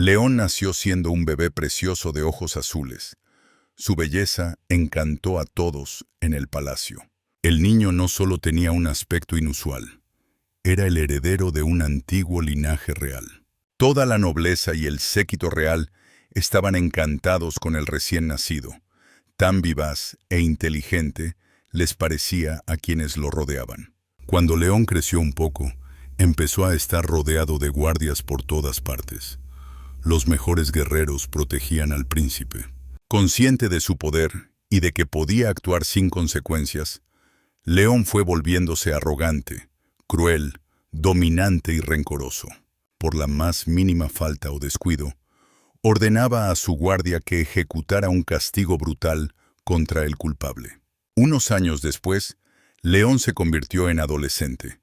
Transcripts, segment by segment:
León nació siendo un bebé precioso de ojos azules. Su belleza encantó a todos en el palacio. El niño no solo tenía un aspecto inusual, era el heredero de un antiguo linaje real. Toda la nobleza y el séquito real estaban encantados con el recién nacido. Tan vivaz e inteligente les parecía a quienes lo rodeaban. Cuando León creció un poco, empezó a estar rodeado de guardias por todas partes. Los mejores guerreros protegían al príncipe. Consciente de su poder y de que podía actuar sin consecuencias, León fue volviéndose arrogante, cruel, dominante y rencoroso. Por la más mínima falta o descuido, ordenaba a su guardia que ejecutara un castigo brutal contra el culpable. Unos años después, León se convirtió en adolescente,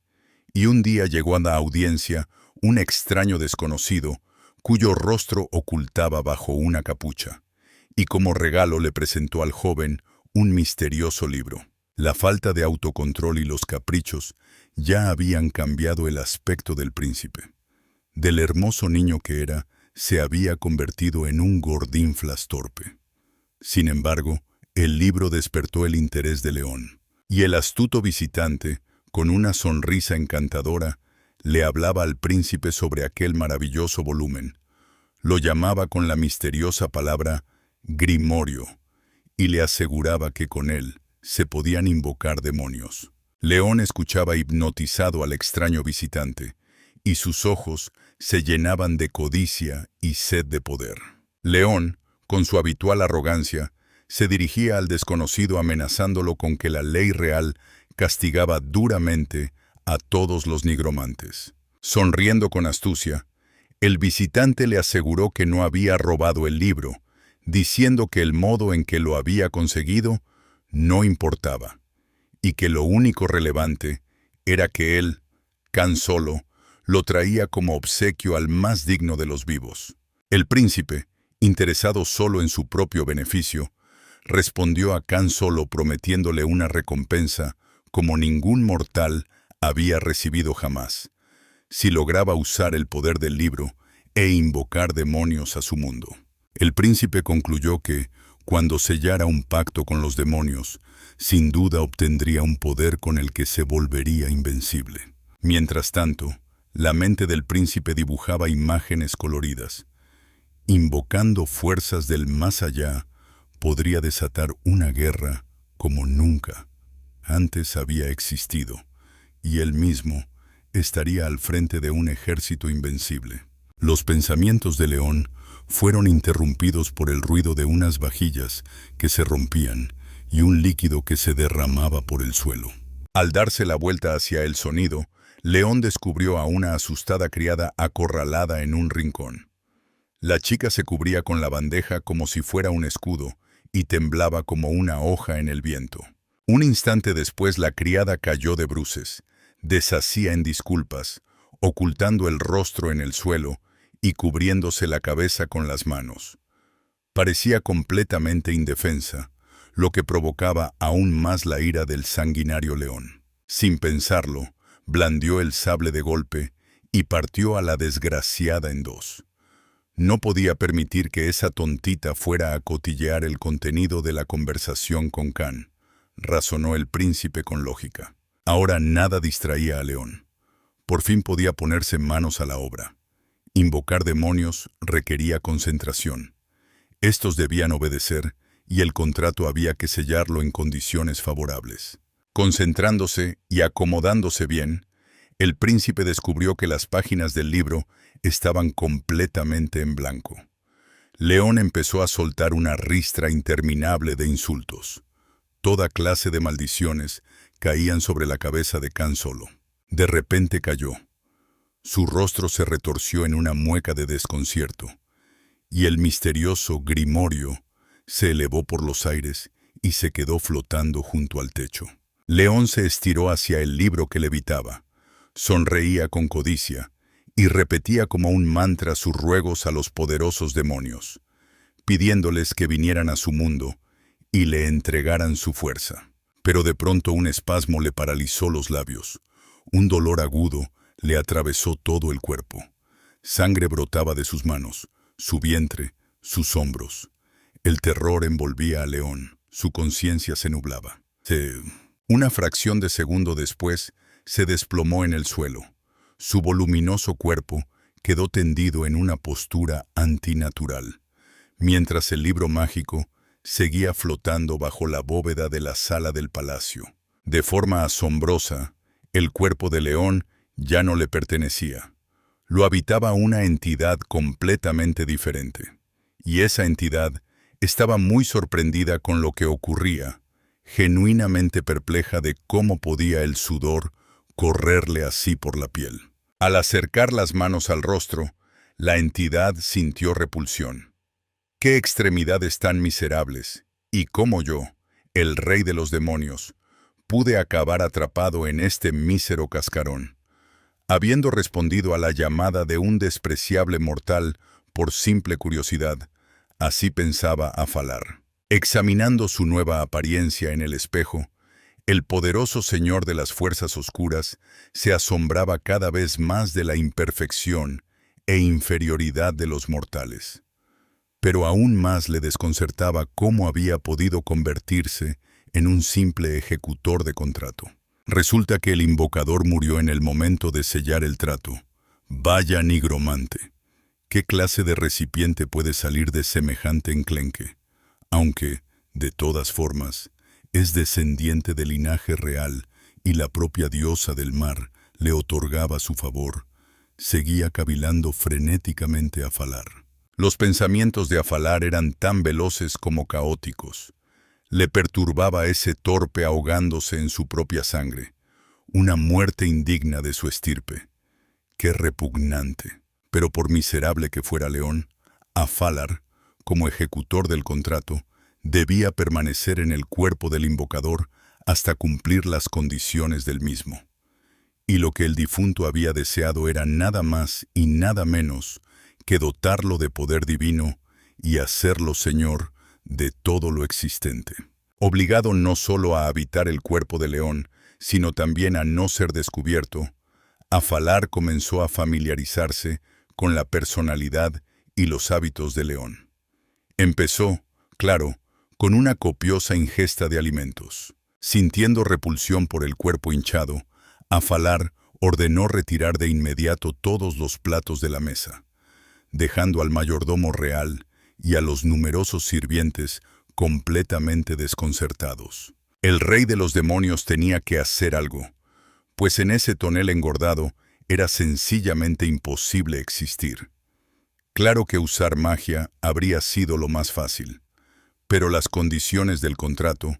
y un día llegó a la audiencia un extraño desconocido cuyo rostro ocultaba bajo una capucha, y como regalo le presentó al joven un misterioso libro. La falta de autocontrol y los caprichos ya habían cambiado el aspecto del príncipe. Del hermoso niño que era, se había convertido en un gordinflas torpe. Sin embargo, el libro despertó el interés de León, y el astuto visitante, con una sonrisa encantadora, le hablaba al príncipe sobre aquel maravilloso volumen. Lo llamaba con la misteriosa palabra Grimorio, y le aseguraba que con él se podían invocar demonios. León escuchaba hipnotizado al extraño visitante, y sus ojos se llenaban de codicia y sed de poder. León, con su habitual arrogancia, se dirigía al desconocido amenazándolo con que la ley real castigaba duramente a todos los nigromantes. Sonriendo con astucia, el visitante le aseguró que no había robado el libro, diciendo que el modo en que lo había conseguido no importaba, y que lo único relevante era que él, Can Solo, lo traía como obsequio al más digno de los vivos. El príncipe, interesado solo en su propio beneficio, respondió a Can Solo prometiéndole una recompensa como ningún mortal había recibido jamás, si lograba usar el poder del libro e invocar demonios a su mundo. El príncipe concluyó que, cuando sellara un pacto con los demonios, sin duda obtendría un poder con el que se volvería invencible. Mientras tanto, la mente del príncipe dibujaba imágenes coloridas. Invocando fuerzas del más allá, podría desatar una guerra como nunca antes había existido, y él mismo estaría al frente de un ejército invencible. Los pensamientos de León fueron interrumpidos por el ruido de unas vajillas que se rompían y un líquido que se derramaba por el suelo. Al darse la vuelta hacia el sonido, León descubrió a una asustada criada acorralada en un rincón. La chica se cubría con la bandeja como si fuera un escudo y temblaba como una hoja en el viento. Un instante después la criada cayó de bruces, deshacía en disculpas, ocultando el rostro en el suelo y cubriéndose la cabeza con las manos. Parecía completamente indefensa, lo que provocaba aún más la ira del sanguinario León. Sin pensarlo, blandió el sable de golpe y partió a la desgraciada en dos. No podía permitir que esa tontita fuera a cotillear el contenido de la conversación con Can, razonó el príncipe con lógica. Ahora nada distraía a León. Por fin podía ponerse manos a la obra. Invocar demonios requería concentración. Estos debían obedecer y el contrato había que sellarlo en condiciones favorables. Concentrándose y acomodándose bien, el príncipe descubrió que las páginas del libro estaban completamente en blanco. León empezó a soltar una ristra interminable de insultos. Toda clase de maldiciones caían sobre la cabeza de Can Solo. De repente cayó. Su rostro se retorció en una mueca de desconcierto, y el misterioso Grimorio se elevó por los aires y se quedó flotando junto al techo. León se estiró hacia el libro que levitaba, sonreía con codicia y repetía como un mantra sus ruegos a los poderosos demonios, pidiéndoles que vinieran a su mundo y le entregaran su fuerza. Pero de pronto un espasmo le paralizó los labios. Un dolor agudo le atravesó todo el cuerpo. Sangre brotaba de sus manos. su vientre, sus hombros. El terror envolvía a León, su conciencia se nublaba. Una fracción de segundo después, se desplomó en el suelo. Su voluminoso cuerpo quedó tendido en una postura antinatural, mientras el libro mágico seguía flotando bajo la bóveda de la sala del palacio. De forma asombrosa, el cuerpo de León ya no le pertenecía. Lo habitaba una entidad completamente diferente. Y esa entidad estaba muy sorprendida con lo que ocurría, genuinamente perpleja de cómo podía el sudor correrle así por la piel. Al acercar las manos al rostro, la entidad sintió repulsión. ¡Qué extremidades tan miserables! Y cómo yo, el rey de los demonios, pude acabar atrapado en este mísero cascarón. Habiendo respondido a la llamada de un despreciable mortal por simple curiosidad, así pensaba Afalar. Examinando su nueva apariencia en el espejo, el poderoso señor de las fuerzas oscuras se asombraba cada vez más de la imperfección e inferioridad de los mortales. Pero aún más le desconcertaba cómo había podido convertirse en un simple ejecutor de contrato. Resulta que el invocador murió en el momento de sellar el trato. Vaya nigromante. ¿Qué clase de recipiente puede salir de semejante enclenque? Aunque, de todas formas, es descendiente del linaje real y la propia diosa del mar le otorgaba su favor, seguía cavilando frenéticamente a Afalar. Los pensamientos de Afalar eran tan veloces como caóticos. Le perturbaba ese torpe ahogándose en su propia sangre, una muerte indigna de su estirpe. ¡Qué repugnante! Pero por miserable que fuera León, Afalar, como ejecutor del contrato, debía permanecer en el cuerpo del invocador hasta cumplir las condiciones del mismo. Y lo que el difunto había deseado era nada más y nada menos que dotarlo de poder divino y hacerlo señor de todo lo existente. Obligado no solo a habitar el cuerpo de León, sino también a no ser descubierto, Afalar comenzó a familiarizarse con la personalidad y los hábitos de León. Empezó, claro, con una copiosa ingesta de alimentos. Sintiendo repulsión por el cuerpo hinchado, Afalar ordenó retirar de inmediato todos los platos de la mesa, dejando al mayordomo real y a los numerosos sirvientes completamente desconcertados. El rey de los demonios tenía que hacer algo, pues en ese tonel engordado era sencillamente imposible existir. Claro que usar magia habría sido lo más fácil, pero las condiciones del contrato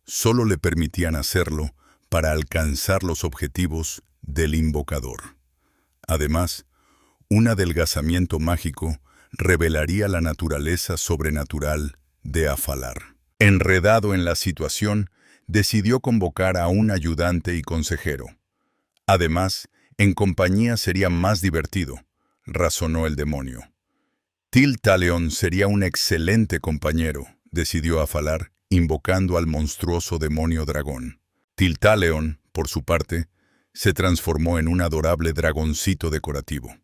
solo le permitían hacerlo para alcanzar los objetivos del invocador. Además, un adelgazamiento mágico revelaría la naturaleza sobrenatural de Afalar. Enredado en la situación, decidió convocar a un ayudante y consejero. Además, en compañía sería más divertido, razonó el demonio. Til Talion sería un excelente compañero, decidió Afalar, invocando al monstruoso demonio dragón. Til Talion, por su parte, se transformó en un adorable dragoncito decorativo.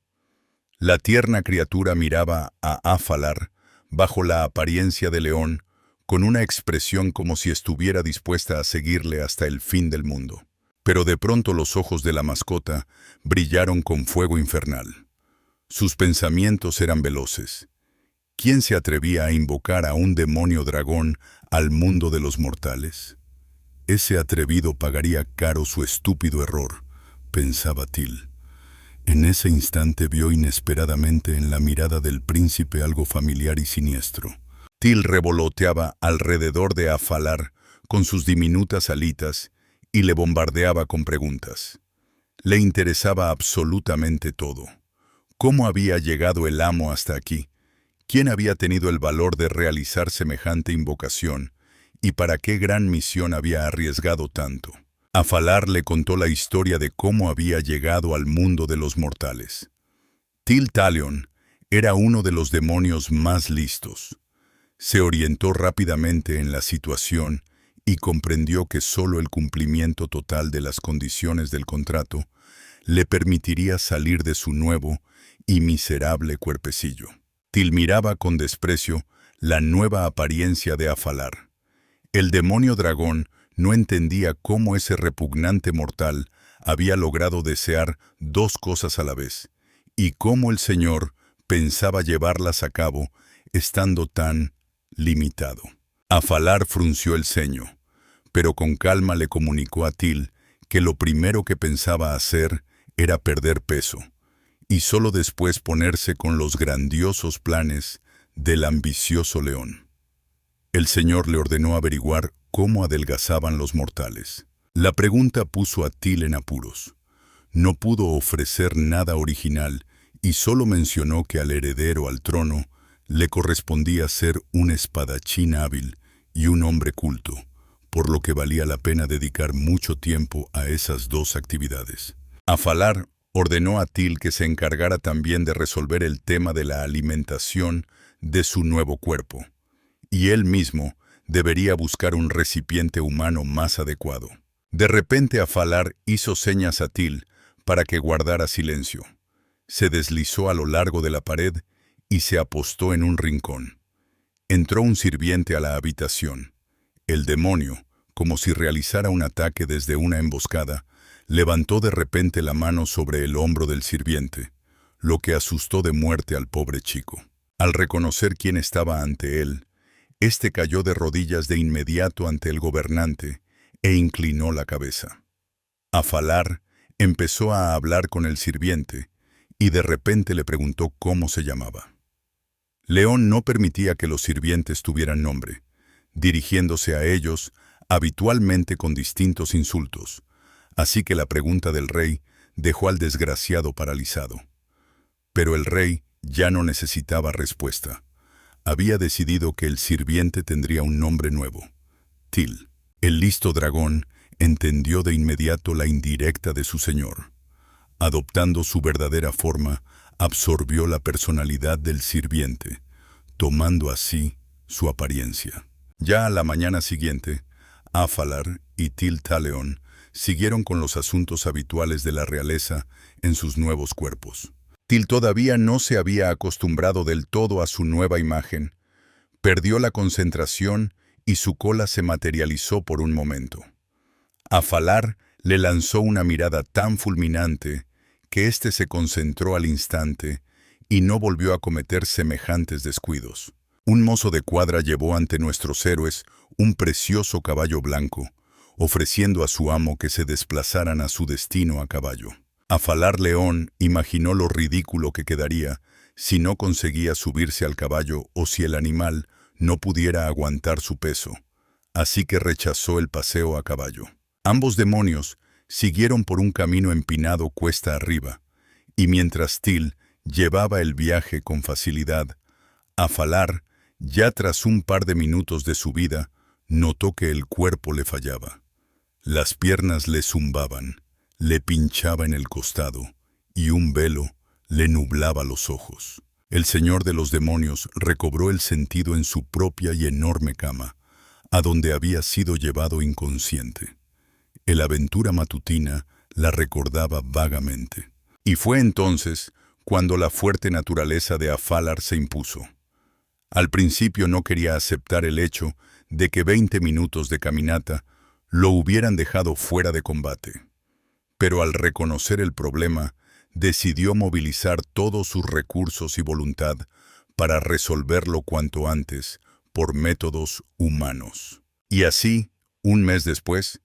La tierna criatura miraba a Afalar bajo la apariencia de león, con una expresión como si estuviera dispuesta a seguirle hasta el fin del mundo. Pero de pronto los ojos de la mascota brillaron con fuego infernal. Sus pensamientos eran veloces. ¿Quién se atrevía a invocar a un demonio dragón al mundo de los mortales? Ese atrevido pagaría caro su estúpido error, pensaba Til. En ese instante vio inesperadamente en la mirada del príncipe algo familiar y siniestro. Til revoloteaba alrededor de Afalar con sus diminutas alitas y le bombardeaba con preguntas. Le interesaba absolutamente todo. ¿Cómo había llegado el amo hasta aquí? ¿Quién había tenido el valor de realizar semejante invocación? ¿Y para qué gran misión había arriesgado tanto? Afalar le contó la historia de cómo había llegado al mundo de los mortales. Til Talion era uno de los demonios más listos. Se orientó rápidamente en la situación y comprendió que solo el cumplimiento total de las condiciones del contrato le permitiría salir de su nuevo y miserable cuerpecillo. Til miraba con desprecio la nueva apariencia de Afalar. El demonio dragón no entendía cómo ese repugnante mortal había logrado desear dos cosas a la vez, y cómo el Señor pensaba llevarlas a cabo estando tan limitado. Afalar frunció el ceño, pero con calma le comunicó a Til que lo primero que pensaba hacer era perder peso, y solo después ponerse con los grandiosos planes del ambicioso león. El Señor le ordenó averiguar cómo adelgazaban los mortales. La pregunta puso a Til en apuros. No pudo ofrecer nada original y solo mencionó que al heredero al trono le correspondía ser un espadachín hábil y un hombre culto, por lo que valía la pena dedicar mucho tiempo a esas dos actividades. Afalar ordenó a Til que se encargara también de resolver el tema de la alimentación de su nuevo cuerpo, y él mismo debería buscar un recipiente humano más adecuado. De repente Afalar hizo señas a Til para que guardara silencio. Se deslizó a lo largo de la pared y se apostó en un rincón. Entró un sirviente a la habitación. El demonio, como si realizara un ataque desde una emboscada, levantó de repente la mano sobre el hombro del sirviente, lo que asustó de muerte al pobre chico. Al reconocer quién estaba ante él, éste cayó de rodillas de inmediato ante el gobernante e inclinó la cabeza. Afalar empezó a hablar con el sirviente y de repente le preguntó cómo se llamaba. León no permitía que los sirvientes tuvieran nombre, dirigiéndose a ellos habitualmente con distintos insultos, así que la pregunta del rey dejó al desgraciado paralizado. Pero el rey ya no necesitaba respuesta. Había decidido que el sirviente tendría un nombre nuevo: Til. El listo dragón entendió de inmediato la indirecta de su señor. Adoptando su verdadera forma, absorbió la personalidad del sirviente, tomando así su apariencia. Ya a la mañana siguiente, Afalar y Til Talion siguieron con los asuntos habituales de la realeza en sus nuevos cuerpos. Til todavía no se había acostumbrado del todo a su nueva imagen. Perdió la concentración y su cola se materializó por un momento. Afalar le lanzó una mirada tan fulminante que éste se concentró al instante y no volvió a cometer semejantes descuidos. Un mozo de cuadra llevó ante nuestros héroes un precioso caballo blanco, ofreciendo a su amo que se desplazaran a su destino a caballo. Afalar León imaginó lo ridículo que quedaría si no conseguía subirse al caballo o si el animal no pudiera aguantar su peso, así que rechazó el paseo a caballo. Ambos demonios siguieron por un camino empinado cuesta arriba, y mientras Til llevaba el viaje con facilidad, Afalar, ya tras un par de minutos de subida, notó que el cuerpo le fallaba. Las piernas le zumbaban, le pinchaba en el costado, y un velo le nublaba los ojos. El señor de los demonios recobró el sentido en su propia y enorme cama, a donde había sido llevado inconsciente. La aventura matutina la recordaba vagamente. Y fue entonces cuando la fuerte naturaleza de Afalar se impuso. Al principio no quería aceptar el hecho de que 20 minutos de caminata lo hubieran dejado fuera de combate. Pero al reconocer el problema, decidió movilizar todos sus recursos y voluntad para resolverlo cuanto antes por métodos humanos. Y así, un mes después,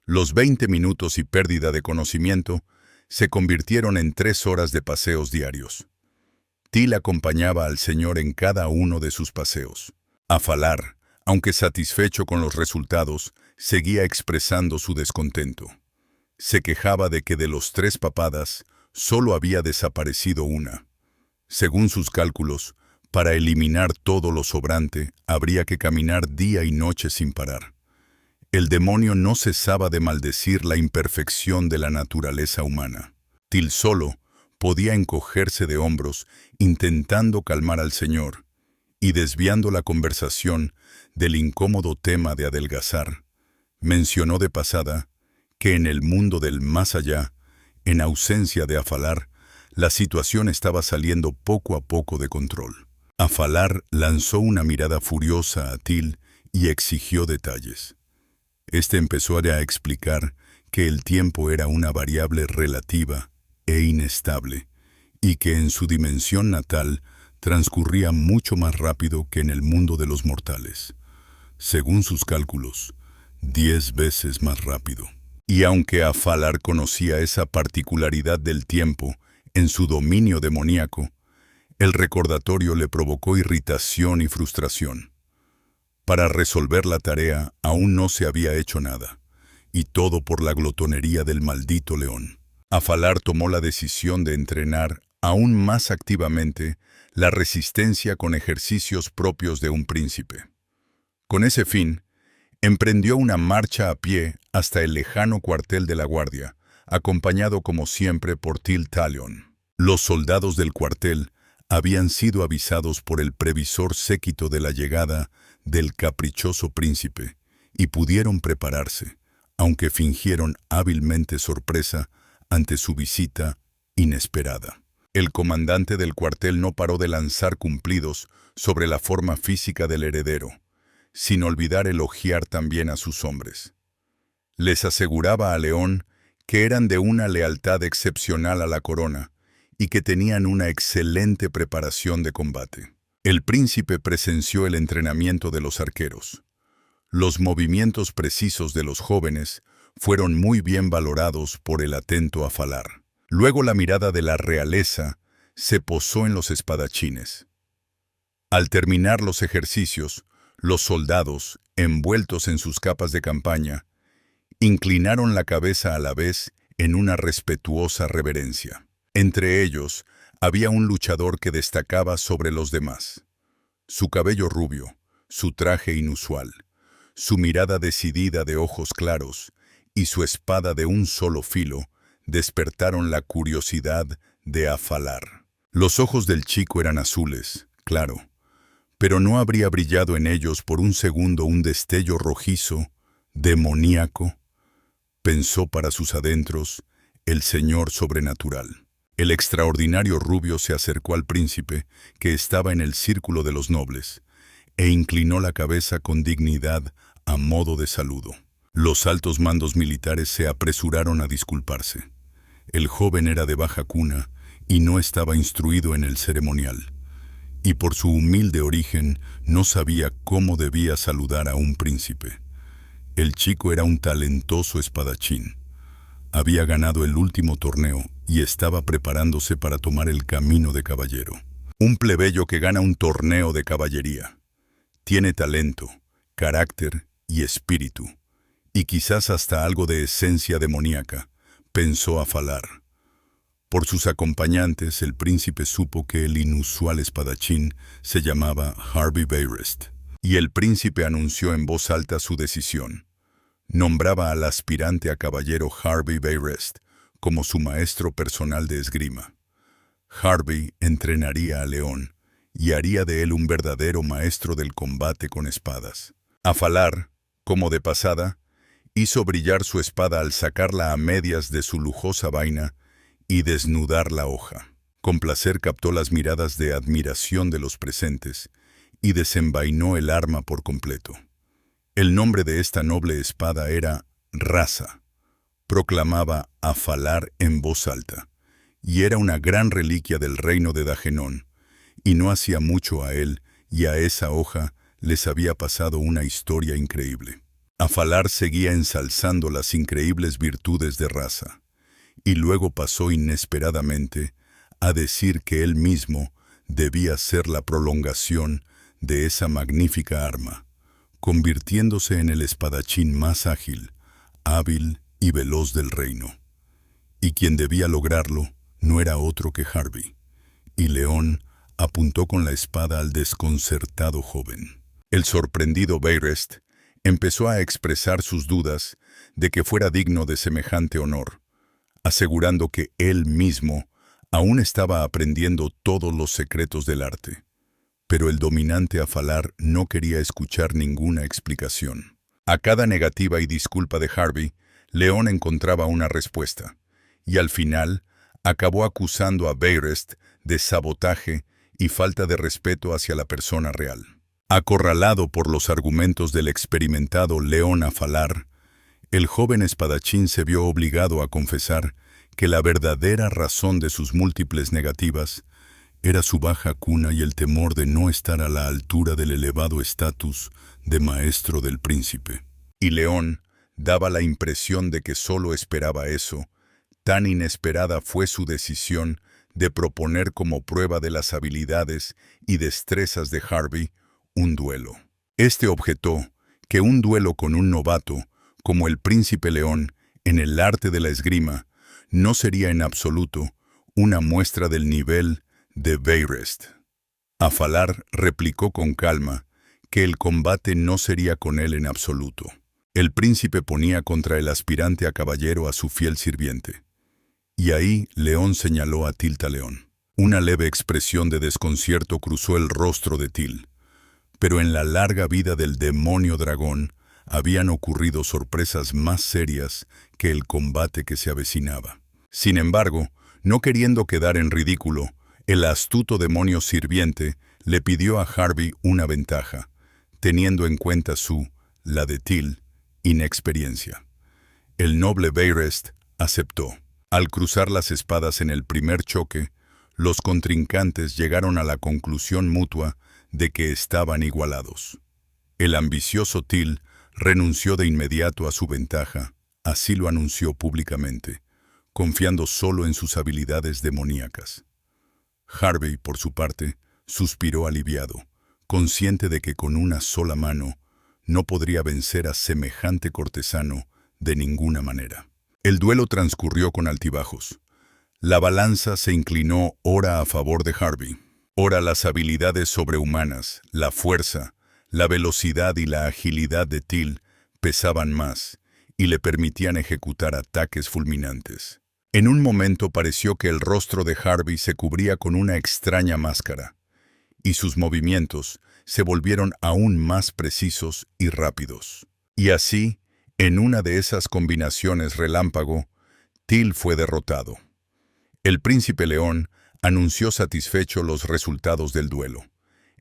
los 20 minutos y pérdida de conocimiento se convirtieron en 3 horas de paseos diarios. Til acompañaba al señor en cada uno de sus paseos. Afalar, aunque satisfecho con los resultados, seguía expresando su descontento. Se quejaba de que de los 3 papadas, solo había desaparecido una. Según sus cálculos, para eliminar todo lo sobrante, habría que caminar día y noche sin parar. El demonio no cesaba de maldecir la imperfección de la naturaleza humana. Til solo podía encogerse de hombros intentando calmar al señor y desviando la conversación del incómodo tema de adelgazar. Mencionó de pasada que en el mundo del más allá, en ausencia de Afalar, la situación estaba saliendo poco a poco de control. Afalar lanzó una mirada furiosa a Til y exigió detalles. Este empezó a explicar que el tiempo era una variable relativa e inestable, y que en su dimensión natal transcurría mucho más rápido que en el mundo de los mortales. Según sus cálculos, 10 veces más rápido. Y aunque Afalar conocía esa particularidad del tiempo en su dominio demoníaco, el recordatorio le provocó irritación y frustración. Para resolver la tarea aún no se había hecho nada, y todo por la glotonería del maldito león. Afalar tomó la decisión de entrenar aún más activamente la resistencia con ejercicios propios de un príncipe. Con ese fin, emprendió una marcha a pie hasta el lejano cuartel de la guardia, acompañado como siempre por Til Talion. Los soldados del cuartel habían sido avisados por el previsor séquito de la llegada del caprichoso príncipe y pudieron prepararse, aunque fingieron hábilmente sorpresa ante su visita inesperada. El comandante del cuartel no paró de lanzar cumplidos sobre la forma física del heredero, sin olvidar elogiar también a sus hombres. Les aseguraba a León que eran de una lealtad excepcional a la corona y que tenían una excelente preparación de combate. El príncipe presenció el entrenamiento de los arqueros. Los movimientos precisos de los jóvenes fueron muy bien valorados por el atento Afalar. Luego la mirada de la realeza se posó en los espadachines. Al terminar los ejercicios, los soldados, envueltos en sus capas de campaña, inclinaron la cabeza a la vez en una respetuosa reverencia. Entre ellos había un luchador que destacaba sobre los demás. Su cabello rubio, su traje inusual, su mirada decidida de ojos claros y su espada de un solo filo despertaron la curiosidad de Afalar. Los ojos del chico eran azules, claro, pero no habría brillado en ellos por un segundo un destello rojizo, demoníaco, pensó para sus adentros el señor sobrenatural. El extraordinario rubio se acercó al príncipe, que estaba en el círculo de los nobles, e inclinó la cabeza con dignidad a modo de saludo. Los altos mandos militares se apresuraron a disculparse. El joven era de baja cuna y no estaba instruido en el ceremonial, y por su humilde origen no sabía cómo debía saludar a un príncipe. El chico era un talentoso espadachín. Había ganado el último torneo y estaba preparándose para tomar el camino de caballero. Un plebeyo que gana un torneo de caballería. Tiene talento, carácter y espíritu, y quizás hasta algo de esencia demoníaca, pensó Afalar. Por sus acompañantes, el príncipe supo que el inusual espadachín se llamaba Harvey Bayrest, y el príncipe anunció en voz alta su decisión. Nombraba al aspirante a caballero Harvey Bayrest como su maestro personal de esgrima. Harvey entrenaría a León y haría de él un verdadero maestro del combate con espadas. Afalar, como de pasada, hizo brillar su espada al sacarla a medias de su lujosa vaina y desnudar la hoja. Con placer captó las miradas de admiración de los presentes y desenvainó el arma por completo. El nombre de esta noble espada era Raza, proclamaba Afalar en voz alta, y era una gran reliquia del reino de Dagenón, y no hacía mucho a él y a esa hoja les había pasado una historia increíble. Afalar seguía ensalzando las increíbles virtudes de Raza, y luego pasó inesperadamente a decir que él mismo debía ser la prolongación de esa magnífica arma, convirtiéndose en el espadachín más ágil, hábil y veloz del reino. Y quien debía lograrlo no era otro que Harvey, y León apuntó con la espada al desconcertado joven. El sorprendido Bayrest empezó a expresar sus dudas de que fuera digno de semejante honor, asegurando que él mismo aún estaba aprendiendo todos los secretos del arte. Pero el dominante Afalar no quería escuchar ninguna explicación. A cada negativa y disculpa de Harvey, León encontraba una respuesta, y al final acabó acusando a Bayrest de sabotaje y falta de respeto hacia la persona real. Acorralado por los argumentos del experimentado león Afalar, el joven espadachín se vio obligado a confesar que la verdadera razón de sus múltiples negativas era su baja cuna y el temor de no estar a la altura del elevado estatus de maestro del príncipe. Y León daba la impresión de que solo esperaba eso. Tan inesperada fue su decisión de proponer como prueba de las habilidades y destrezas de Harvey un duelo. Este objetó que un duelo con un novato, como el príncipe León, en el arte de la esgrima, no sería en absoluto una muestra del nivel de Beirest. Afalar replicó con calma que el combate no sería con él en absoluto. El príncipe ponía contra el aspirante a caballero a su fiel sirviente. Y ahí León señaló a Tiltaleón. Una leve expresión de desconcierto cruzó el rostro de Til. Pero en la larga vida del demonio dragón habían ocurrido sorpresas más serias que el combate que se avecinaba. Sin embargo, no queriendo quedar en ridículo, el astuto demonio sirviente le pidió a Harvey una ventaja, teniendo en cuenta la de Til, inexperiencia. El noble Beirest aceptó. Al cruzar las espadas en el primer choque, los contrincantes llegaron a la conclusión mutua de que estaban igualados. El ambicioso Til renunció de inmediato a su ventaja, así lo anunció públicamente, confiando solo en sus habilidades demoníacas. Harvey, por su parte, suspiró aliviado, consciente de que con una sola mano no podría vencer a semejante cortesano de ninguna manera. El duelo transcurrió con altibajos. La balanza se inclinó ora a favor de Harvey, ora las habilidades sobrehumanas, la fuerza, la velocidad y la agilidad de Til pesaban más y le permitían ejecutar ataques fulminantes. En un momento pareció que el rostro de Harvey se cubría con una extraña máscara, y sus movimientos se volvieron aún más precisos y rápidos. Y así, en una de esas combinaciones relámpago, Til fue derrotado. El príncipe León anunció satisfecho los resultados del duelo.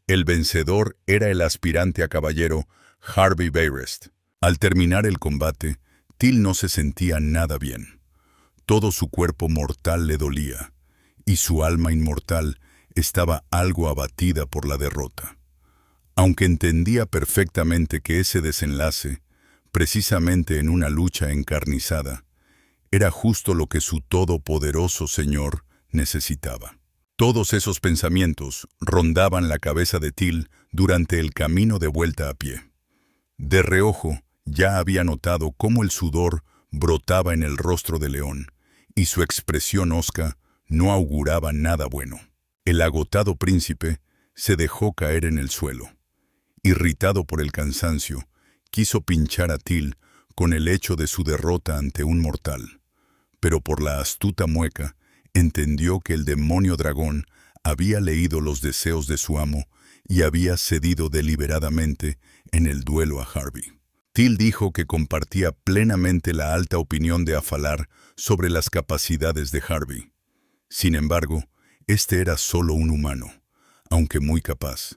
El vencedor era el aspirante a caballero Harvey Beirest. Al terminar el combate, Til no se sentía nada bien. Todo su cuerpo mortal le dolía, y su alma inmortal estaba algo abatida por la derrota. Aunque entendía perfectamente que ese desenlace, precisamente en una lucha encarnizada, era justo lo que su todopoderoso Señor necesitaba. Todos esos pensamientos rondaban la cabeza de Til durante el camino de vuelta a pie. De reojo, ya había notado cómo el sudor brotaba en el rostro de León, y su expresión hosca no auguraba nada bueno. El agotado príncipe se dejó caer en el suelo. Irritado por el cansancio, quiso pinchar a Til con el hecho de su derrota ante un mortal, pero por la astuta mueca entendió que el demonio dragón había leído los deseos de su amo y había cedido deliberadamente en el duelo a Harvey. Til dijo que compartía plenamente la alta opinión de Afalar sobre las capacidades de Harvey. Sin embargo, este era solo un humano, aunque muy capaz.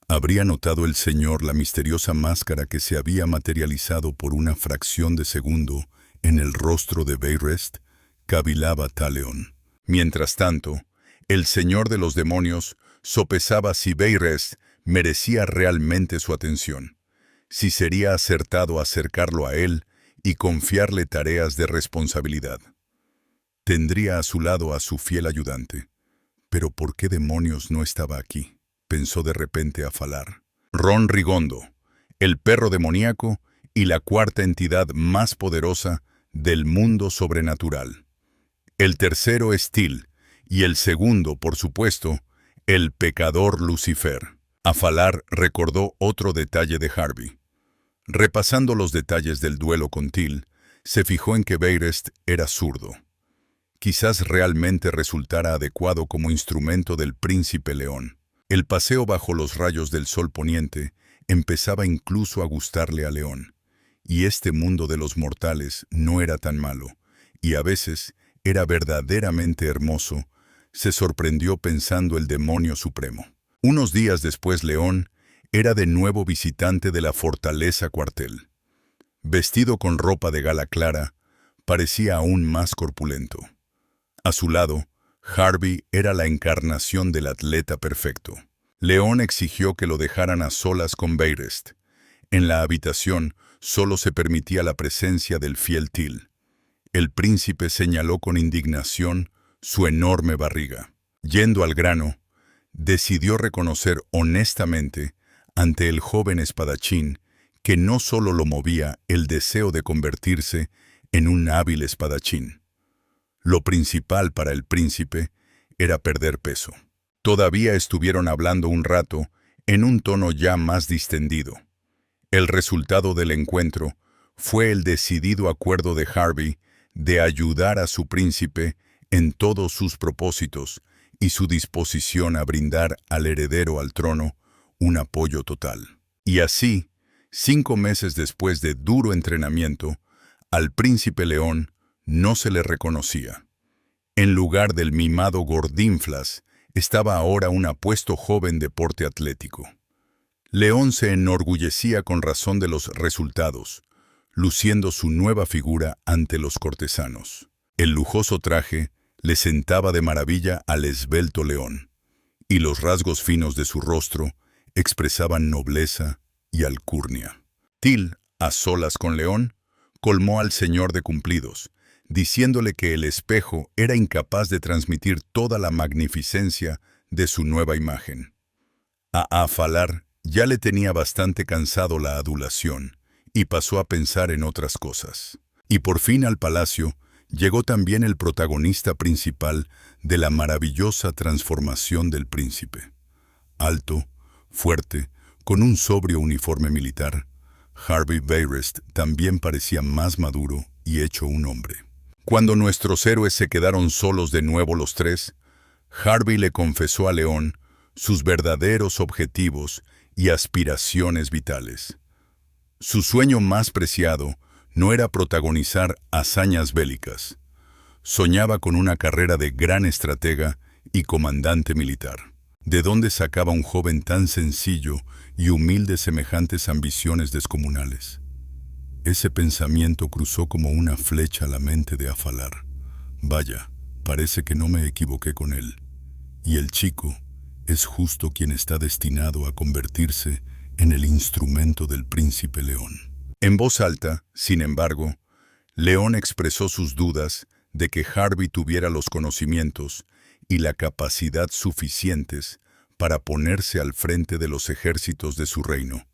¿Habría notado el señor la misteriosa máscara que se había materializado por una fracción de segundo en el rostro de Beirest? Cavilaba Taleón. Mientras tanto, el señor de los demonios sopesaba si Beirest merecía realmente su atención, si sería acertado acercarlo a él y confiarle tareas de responsabilidad. Tendría a su lado a su fiel ayudante. Pero ¿por qué demonios no estaba aquí?, pensó de repente Afalar. Ron Rigondo, el perro demoníaco y la cuarta entidad más poderosa del mundo sobrenatural. El tercero es Til, y el segundo, por supuesto, el pecador Lucifer. Afalar recordó otro detalle de Harvey. Repasando los detalles del duelo con Til, se fijó en que Beirest era zurdo. Quizás realmente resultara adecuado como instrumento del príncipe León. El paseo bajo los rayos del sol poniente empezaba incluso a gustarle a León, y este mundo de los mortales no era tan malo, y a veces era verdaderamente hermoso se sorprendió pensando el demonio supremo. Unos días después, León era de nuevo visitante de la fortaleza cuartel. Vestido con ropa de gala clara, parecía aún más corpulento. A su lado, Harvey era la encarnación del atleta perfecto. León exigió que lo dejaran a solas con Beirest. En la habitación solo se permitía la presencia del fiel Till. El príncipe señaló con indignación su enorme barriga. Yendo al grano, decidió reconocer honestamente ante el joven espadachín que no solo lo movía el deseo de convertirse en un hábil espadachín. Lo principal para el príncipe era perder peso. Todavía estuvieron hablando un rato en un tono ya más distendido. El resultado del encuentro fue el decidido acuerdo de Harvey de ayudar a su príncipe en todos sus propósitos y su disposición a brindar al heredero al trono un apoyo total. Y así, 5 meses después de duro entrenamiento, al príncipe León no se le reconocía. En lugar del mimado Gordinflas, estaba ahora un apuesto joven de porte atlético. León se enorgullecía con razón de los resultados, luciendo su nueva figura ante los cortesanos. El lujoso traje le sentaba de maravilla al esbelto León, y los rasgos finos de su rostro expresaban nobleza y alcurnia. Till, a solas con León, colmó al señor de cumplidos, diciéndole que el espejo era incapaz de transmitir toda la magnificencia de su nueva imagen. A Afalar ya le tenía bastante cansado la adulación y pasó a pensar en otras cosas. Y por fin al palacio llegó también el protagonista principal de la maravillosa transformación del príncipe. Alto, fuerte, con un sobrio uniforme militar, Harvey Beirest también parecía más maduro y hecho un hombre. Cuando nuestros héroes se quedaron solos de nuevo los tres, Harvey le confesó a León sus verdaderos objetivos y aspiraciones vitales. Su sueño más preciado no era protagonizar hazañas bélicas. Soñaba con una carrera de gran estratega y comandante militar. ¿De dónde sacaba un joven tan sencillo y humilde semejantes ambiciones descomunales? Ese pensamiento cruzó como una flecha la mente de Afalar. Vaya, parece que no me equivoqué con él. Y el chico es justo quien está destinado a convertirse en el instrumento del príncipe León. En voz alta, sin embargo, León expresó sus dudas de que Harvey tuviera los conocimientos y la capacidad suficientes para ponerse al frente de los ejércitos de su reino,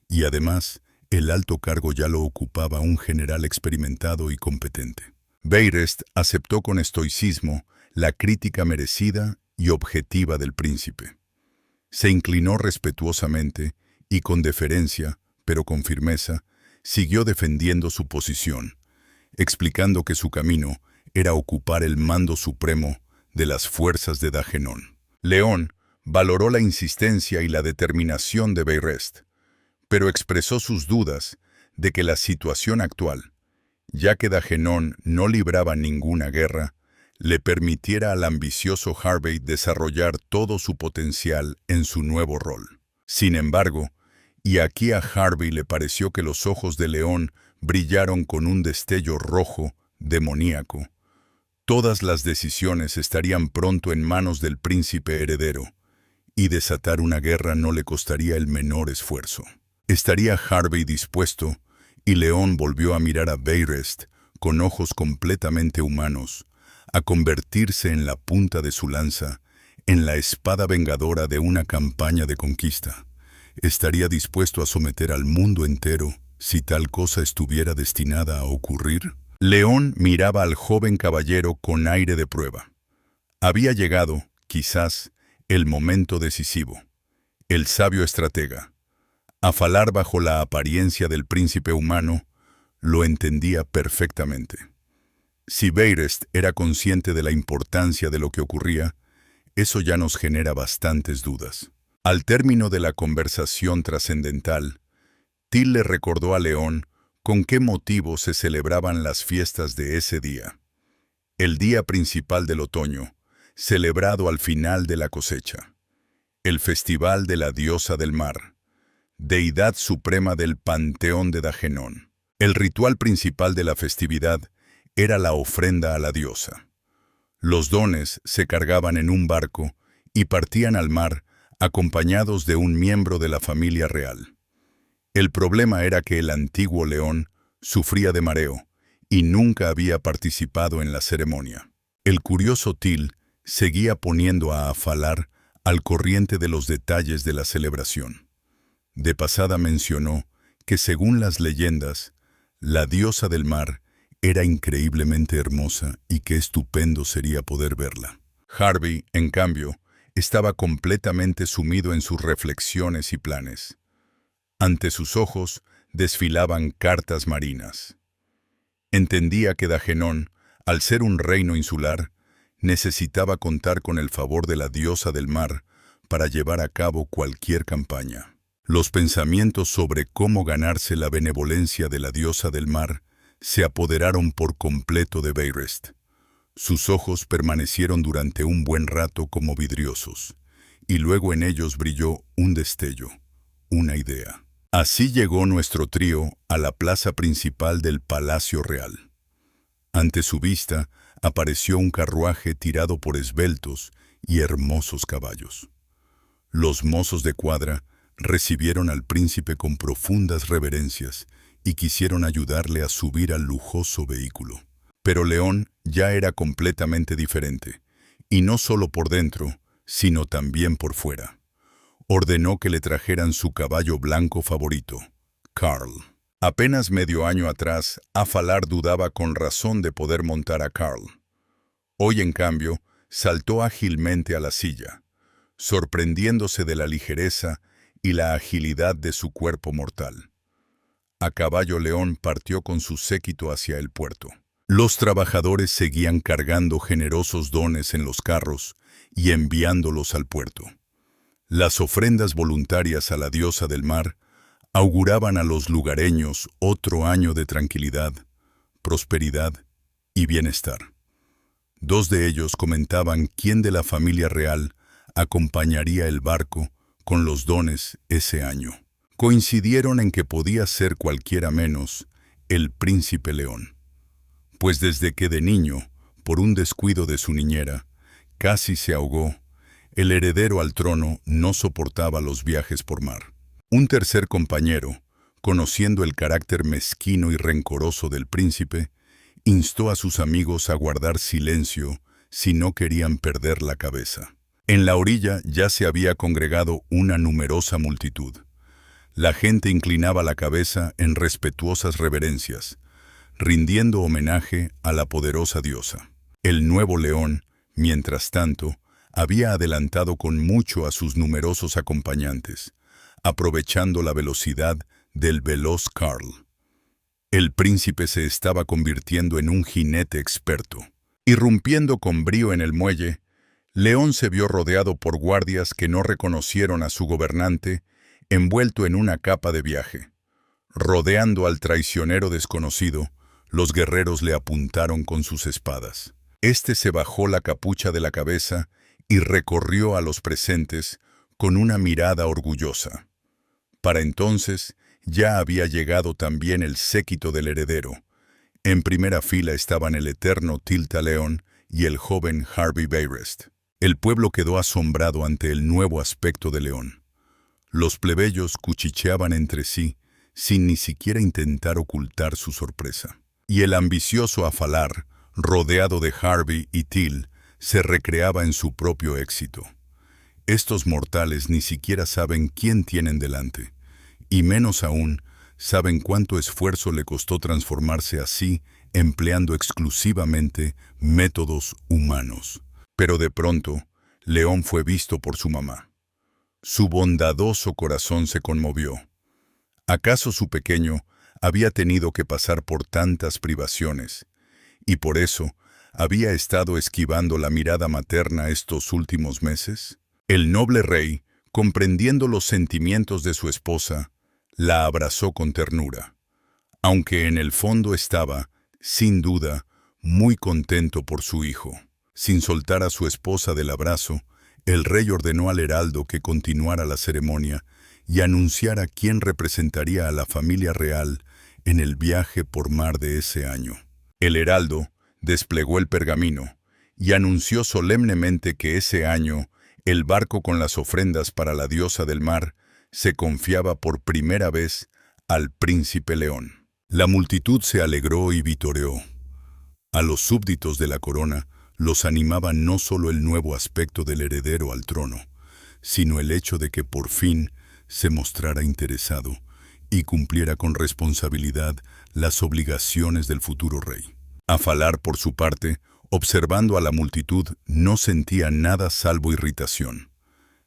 y además, el alto cargo ya lo ocupaba un general experimentado y competente. Beirest aceptó con estoicismo la crítica merecida y objetiva del príncipe. Se inclinó respetuosamente y con deferencia, pero con firmeza, siguió defendiendo su posición, explicando que su camino era ocupar el mando supremo de las fuerzas de Dagenón. León valoró la insistencia y la determinación de Beirest, pero expresó sus dudas de que la situación actual, ya que Dagenón no libraba ninguna guerra, le permitiera al ambicioso Harvey desarrollar todo su potencial en su nuevo rol. Sin embargo, y aquí a Harvey le pareció que los ojos de León brillaron con un destello rojo, demoníaco. Todas las decisiones estarían pronto en manos del príncipe heredero, y desatar una guerra no le costaría el menor esfuerzo. ¿Estaría Harvey dispuesto? Y León volvió a mirar a Beirest con ojos completamente humanos, a convertirse en la punta de su lanza, en la espada vengadora de una campaña de conquista. ¿Estaría dispuesto a someter al mundo entero si tal cosa estuviera destinada a ocurrir? León miraba al joven caballero con aire de prueba. Había llegado, quizás, el momento decisivo. El sabio estratega, Afalar bajo la apariencia del príncipe humano, lo entendía perfectamente. Si Beirest era consciente de la importancia de lo que ocurría, eso ya nos genera bastantes dudas. Al término de la conversación trascendental, Till le recordó a León con qué motivo se celebraban las fiestas de ese día. El día principal del otoño, celebrado al final de la cosecha. El festival de la diosa del mar, deidad suprema del panteón de Dagenón. El ritual principal de la festividad era la ofrenda a la diosa. Los dones se cargaban en un barco y partían al mar acompañados de un miembro de la familia real. El problema era que el antiguo león sufría de mareo y nunca había participado en la ceremonia. El curioso Til seguía poniendo a Afalar al corriente de los detalles de la celebración. De pasada mencionó que según las leyendas, la diosa del mar era increíblemente hermosa y qué estupendo sería poder verla. Harvey, en cambio, estaba completamente sumido en sus reflexiones y planes. Ante sus ojos desfilaban cartas marinas. Entendía que Dagenón, al ser un reino insular, necesitaba contar con el favor de la diosa del mar para llevar a cabo cualquier campaña. Los pensamientos sobre cómo ganarse la benevolencia de la diosa del mar se apoderaron por completo de Beirest. Sus ojos permanecieron durante un buen rato como vidriosos, y luego en ellos brilló un destello, una idea. Así llegó nuestro trío a la plaza principal del Palacio Real. Ante su vista apareció un carruaje tirado por esbeltos y hermosos caballos. Los mozos de cuadra recibieron al príncipe con profundas reverencias y quisieron ayudarle a subir al lujoso vehículo. Pero León ya era completamente diferente, y no solo por dentro, sino también por fuera. Ordenó que le trajeran su caballo blanco favorito, Carl. Apenas medio año atrás, Afalar dudaba con razón de poder montar a Carl. Hoy, en cambio, saltó ágilmente a la silla, sorprendiéndose de la ligereza y la agilidad de su cuerpo mortal. A caballo León partió con su séquito hacia el puerto. Los trabajadores seguían cargando generosos dones en los carros y enviándolos al puerto. Las ofrendas voluntarias a la diosa del mar auguraban a los lugareños otro año de tranquilidad, prosperidad y bienestar. Dos de ellos comentaban quién de la familia real acompañaría el barco con los dones ese año. Coincidieron en que podía ser cualquiera menos el príncipe León, pues desde que de niño, por un descuido de su niñera, casi se ahogó, el heredero al trono no soportaba los viajes por mar. Un tercer compañero, conociendo el carácter mezquino y rencoroso del príncipe, instó a sus amigos a guardar silencio si no querían perder la cabeza. En la orilla ya se había congregado una numerosa multitud. La gente inclinaba la cabeza en respetuosas reverencias, rindiendo homenaje a la poderosa diosa. El nuevo león, mientras tanto, había adelantado con mucho a sus numerosos acompañantes, aprovechando la velocidad del veloz Carl. El príncipe se estaba convirtiendo en un jinete experto. Irrumpiendo con brío en el muelle, León se vio rodeado por guardias que no reconocieron a su gobernante, envuelto en una capa de viaje. Rodeando al traicionero desconocido, los guerreros le apuntaron con sus espadas. Este se bajó la capucha de la cabeza y recorrió a los presentes con una mirada orgullosa. Para entonces ya había llegado también el séquito del heredero. En primera fila estaban el eterno Til Taleon y el joven Harvey Beirest. El pueblo quedó asombrado ante el nuevo aspecto de León. Los plebeyos cuchicheaban entre sí, sin ni siquiera intentar ocultar su sorpresa. Y el ambicioso Afalar, rodeado de Harvey y Til, se recreaba en su propio éxito. Estos mortales ni siquiera saben quién tienen delante, y menos aún saben cuánto esfuerzo le costó transformarse así, empleando exclusivamente métodos humanos. Pero de pronto, León fue visto por su mamá. Su bondadoso corazón se conmovió. ¿Acaso su pequeño había tenido que pasar por tantas privaciones, y por eso había estado esquivando la mirada materna estos últimos meses? El noble rey, comprendiendo los sentimientos de su esposa, la abrazó con ternura, aunque en el fondo estaba, sin duda, muy contento por su hijo. Sin soltar a su esposa del abrazo, el rey ordenó al heraldo que continuara la ceremonia y anunciara quién representaría a la familia real en el viaje por mar de ese año. El heraldo desplegó el pergamino y anunció solemnemente que ese año el barco con las ofrendas para la diosa del mar se confiaba por primera vez al príncipe León. La multitud se alegró y vitoreó. A los súbditos de la corona los animaba no solo el nuevo aspecto del heredero al trono, sino el hecho de que por fin se mostrara interesado y cumpliera con responsabilidad las obligaciones del futuro rey. Afalar, por su parte, observando a la multitud, no sentía nada salvo irritación.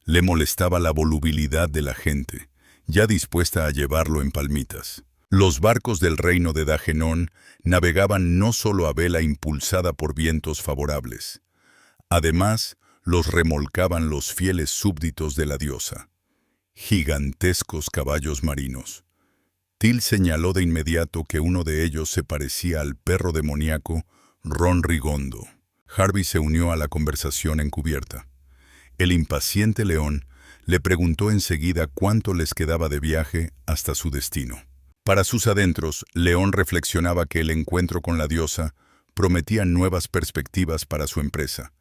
Le molestaba la volubilidad de la gente, ya dispuesta a llevarlo en palmitas. Los barcos del reino de Dagenón navegaban no solo a vela impulsada por vientos favorables. Además, los remolcaban los fieles súbditos de la diosa. Gigantescos caballos marinos. Till señaló de inmediato que uno de ellos se parecía al perro demoníaco Ron Rigondo. Harvey se unió a la conversación encubierta. El impaciente león le preguntó enseguida cuánto les quedaba de viaje hasta su destino. Para sus adentros, León reflexionaba que el encuentro con la diosa prometía nuevas perspectivas para su empresa,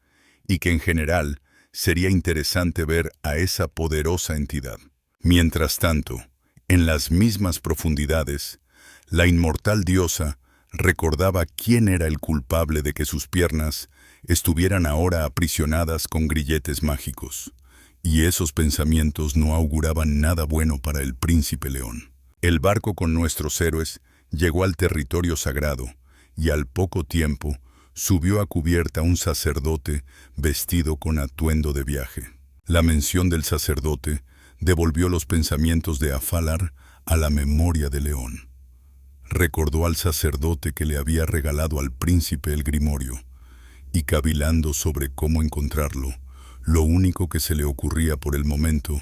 y que en general sería interesante ver a esa poderosa entidad. Mientras tanto, en las mismas profundidades, la inmortal diosa recordaba quién era el culpable de que sus piernas estuvieran ahora aprisionadas con grilletes mágicos, y esos pensamientos no auguraban nada bueno para el príncipe León. El barco con nuestros héroes llegó al territorio sagrado, y al poco tiempo subió a cubierta un sacerdote vestido con atuendo de viaje. La mención del sacerdote devolvió los pensamientos de Afalar a la memoria de León. Recordó al sacerdote que le había regalado al príncipe el grimorio, y cavilando sobre cómo encontrarlo, lo único que se le ocurría por el momento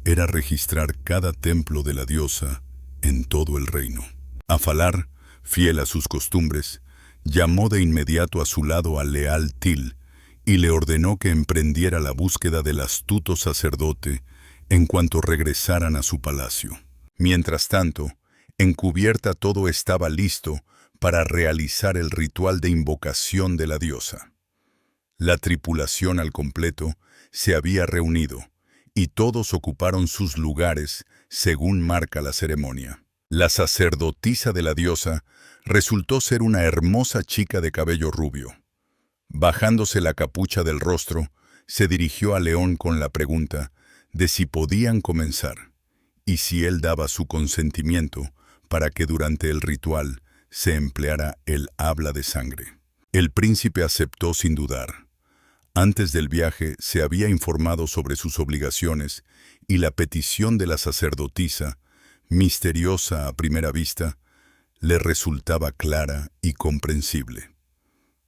era registrar cada templo de la diosa en todo el reino. Afalar, fiel a sus costumbres, llamó de inmediato a su lado al leal Till y le ordenó que emprendiera la búsqueda del astuto sacerdote en cuanto regresaran a su palacio. Mientras tanto, en cubierta todo estaba listo para realizar el ritual de invocación de la diosa. La tripulación al completo se había reunido, y todos ocuparon sus lugares según marca la ceremonia. La sacerdotisa de la diosa resultó ser una hermosa chica de cabello rubio. Bajándose la capucha del rostro, se dirigió a León con la pregunta de si podían comenzar, y si él daba su consentimiento para que durante el ritual se empleara el habla de sangre. El príncipe aceptó sin dudar. Antes del viaje se había informado sobre sus obligaciones y la petición de la sacerdotisa, misteriosa a primera vista, le resultaba clara y comprensible.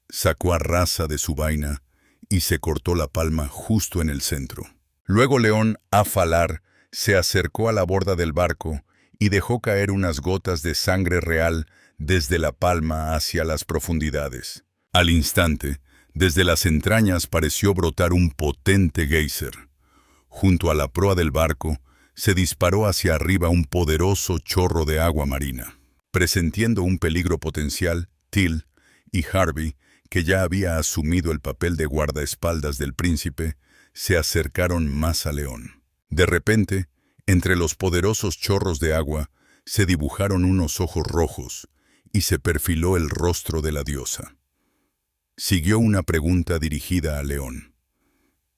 Sacó a rasa de su vaina y se cortó la palma justo en el centro. Luego León, Afalar, se acercó a la borda del barco y dejó caer unas gotas de sangre real desde la palma hacia las profundidades. Al instante, desde las entrañas pareció brotar un potente geyser. Junto a la proa del barco, se disparó hacia arriba un poderoso chorro de agua marina. Presentiendo un peligro potencial, Till y Harvey, que ya había asumido el papel de guardaespaldas del príncipe, se acercaron más a León. De repente, entre los poderosos chorros de agua, se dibujaron unos ojos rojos y se perfiló el rostro de la diosa. Siguió una pregunta dirigida a León.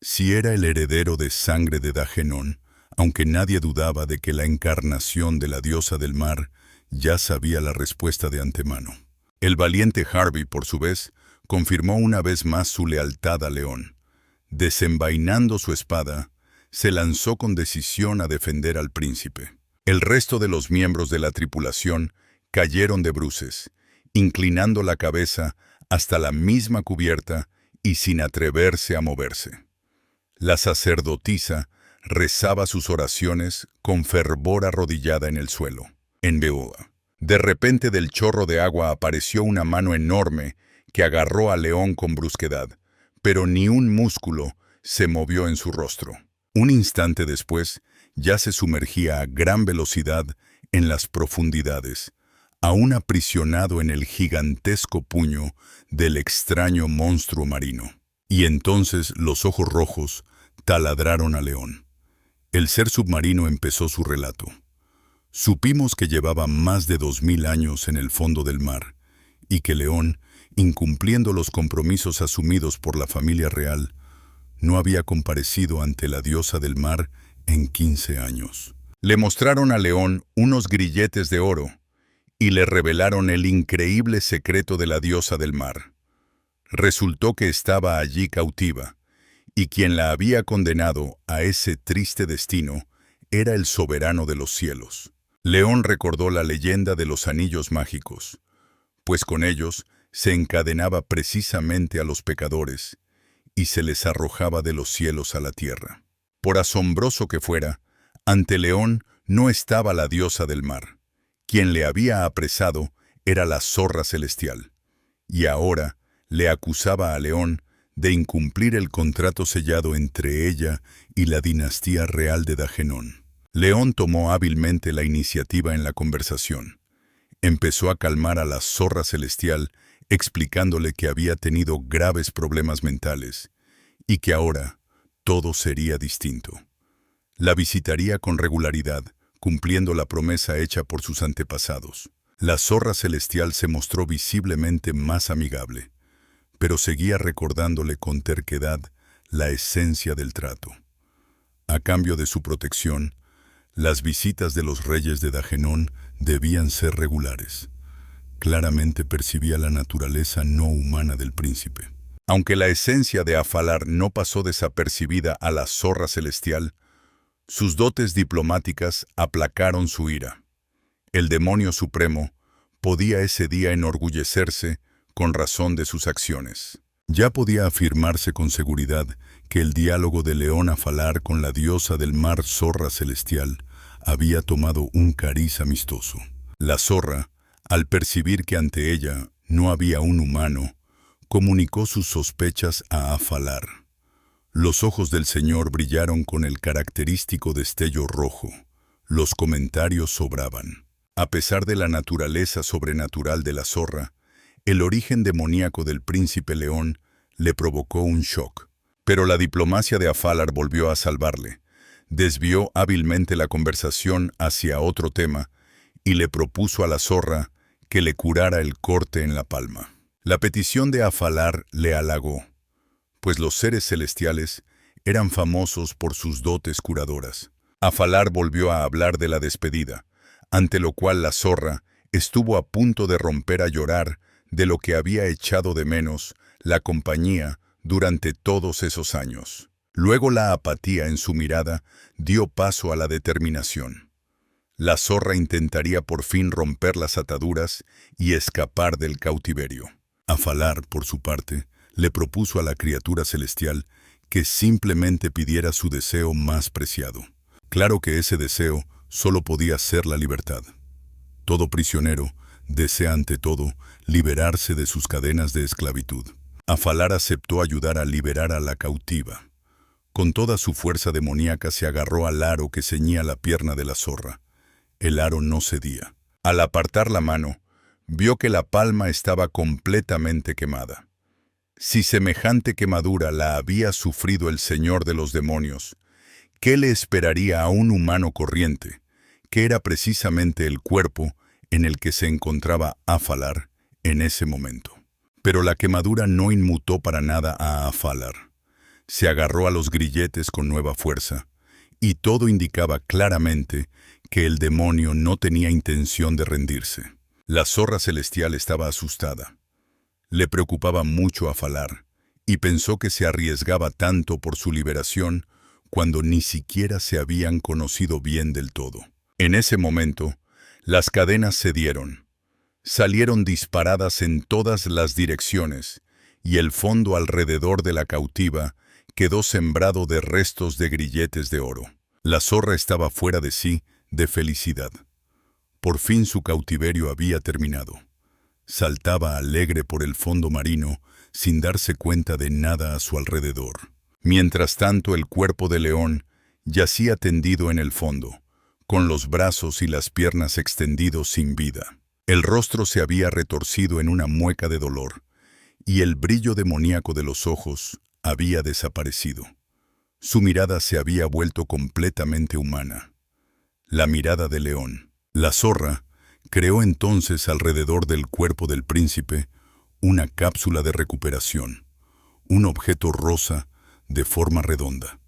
Si era el heredero de sangre de Dagenón, aunque nadie dudaba de que la encarnación de la diosa del mar ya sabía la respuesta de antemano. El valiente Harvey, por su vez, confirmó una vez más su lealtad a León. Desenvainando su espada, se lanzó con decisión a defender al príncipe. El resto de los miembros de la tripulación cayeron de bruces, inclinando la cabeza hasta la misma cubierta y sin atreverse a moverse. La sacerdotisa rezaba sus oraciones con fervor arrodillada en el suelo. En Beoda. De repente del chorro de agua apareció una mano enorme que agarró a León con brusquedad, pero ni un músculo se movió en su rostro. Un instante después, ya se sumergía a gran velocidad en las profundidades, aún aprisionado en el gigantesco puño del extraño monstruo marino. Y entonces los ojos rojos taladraron a León. El ser submarino empezó su relato. Supimos que llevaba más de 2000 años en el fondo del mar, y que León, incumpliendo los compromisos asumidos por la familia real, no había comparecido ante la diosa del mar en 15 años. Le mostraron a León unos grilletes de oro y le revelaron el increíble secreto de la diosa del mar. Resultó que estaba allí cautiva, y quien la había condenado a ese triste destino era el soberano de los cielos. León recordó la leyenda de los anillos mágicos, pues con ellos se encadenaba precisamente a los pecadores y se les arrojaba de los cielos a la tierra. Por asombroso que fuera, ante León no estaba la diosa del mar. Quien le había apresado era la zorra celestial, y ahora le acusaba a León de incumplir el contrato sellado entre ella y la dinastía real de Dagenón. León tomó hábilmente la iniciativa en la conversación. Empezó a calmar a la zorra celestial, explicándole que había tenido graves problemas mentales y que ahora todo sería distinto. La visitaría con regularidad, cumpliendo la promesa hecha por sus antepasados. La zorra celestial se mostró visiblemente más amigable, pero seguía recordándole con terquedad la esencia del trato. A cambio de su protección, las visitas de los reyes de Dagenón debían ser regulares. Claramente percibía la naturaleza no humana del príncipe. Aunque la esencia de Afalar no pasó desapercibida a la zorra celestial, sus dotes diplomáticas aplacaron su ira. El demonio supremo podía ese día enorgullecerse con razón de sus acciones. Ya podía afirmarse con seguridad que el diálogo de León Afalar con la diosa del mar zorra celestial había tomado un cariz amistoso. La zorra, al percibir que ante ella no había un humano, comunicó sus sospechas a Afalar. Los ojos del señor brillaron con el característico destello rojo. Los comentarios sobraban. A pesar de la naturaleza sobrenatural de la zorra, el origen demoníaco del príncipe León le provocó un shock. Pero la diplomacia de Afalar volvió a salvarle. Desvió hábilmente la conversación hacia otro tema y le propuso a la zorra que le curara el corte en la palma. La petición de Afalar le halagó, pues los seres celestiales eran famosos por sus dotes curadoras. Afalar volvió a hablar de la despedida, ante lo cual la zorra estuvo a punto de romper a llorar de lo que había echado de menos la compañía durante todos esos años. Luego la apatía en su mirada dio paso a la determinación. La zorra intentaría por fin romper las ataduras y escapar del cautiverio. Afalar, por su parte, le propuso a la criatura celestial que simplemente pidiera su deseo más preciado. Claro que ese deseo solo podía ser la libertad. Todo prisionero desea ante todo liberarse de sus cadenas de esclavitud. Afalar aceptó ayudar a liberar a la cautiva. Con toda su fuerza demoníaca se agarró al aro que ceñía la pierna de la zorra. El aro no cedía. Al apartar la mano, vio que la palma estaba completamente quemada. Si semejante quemadura la había sufrido el señor de los demonios, ¿qué le esperaría a un humano corriente, que era precisamente el cuerpo en el que se encontraba Afalar en ese momento? Pero la quemadura no inmutó para nada a Afalar. Se agarró a los grilletes con nueva fuerza, y todo indicaba claramente que el demonio no tenía intención de rendirse. La zorra celestial estaba asustada. Le preocupaba mucho Afalar, y pensó que se arriesgaba tanto por su liberación cuando ni siquiera se habían conocido bien del todo. En ese momento, las cadenas cedieron. Salieron disparadas en todas las direcciones, y el fondo alrededor de la cautiva quedó sembrado de restos de grilletes de oro. La zorra estaba fuera de sí de felicidad. Por fin su cautiverio había terminado. Saltaba alegre por el fondo marino, sin darse cuenta de nada a su alrededor. Mientras tanto, el cuerpo de León yacía tendido en el fondo, con los brazos y las piernas extendidos sin vida. El rostro se había retorcido en una mueca de dolor, y el brillo demoníaco de los ojos había desaparecido. Su mirada se había vuelto completamente humana. La mirada de León. La zorra creó entonces alrededor del cuerpo del príncipe una cápsula de recuperación, un objeto rosa de forma redonda.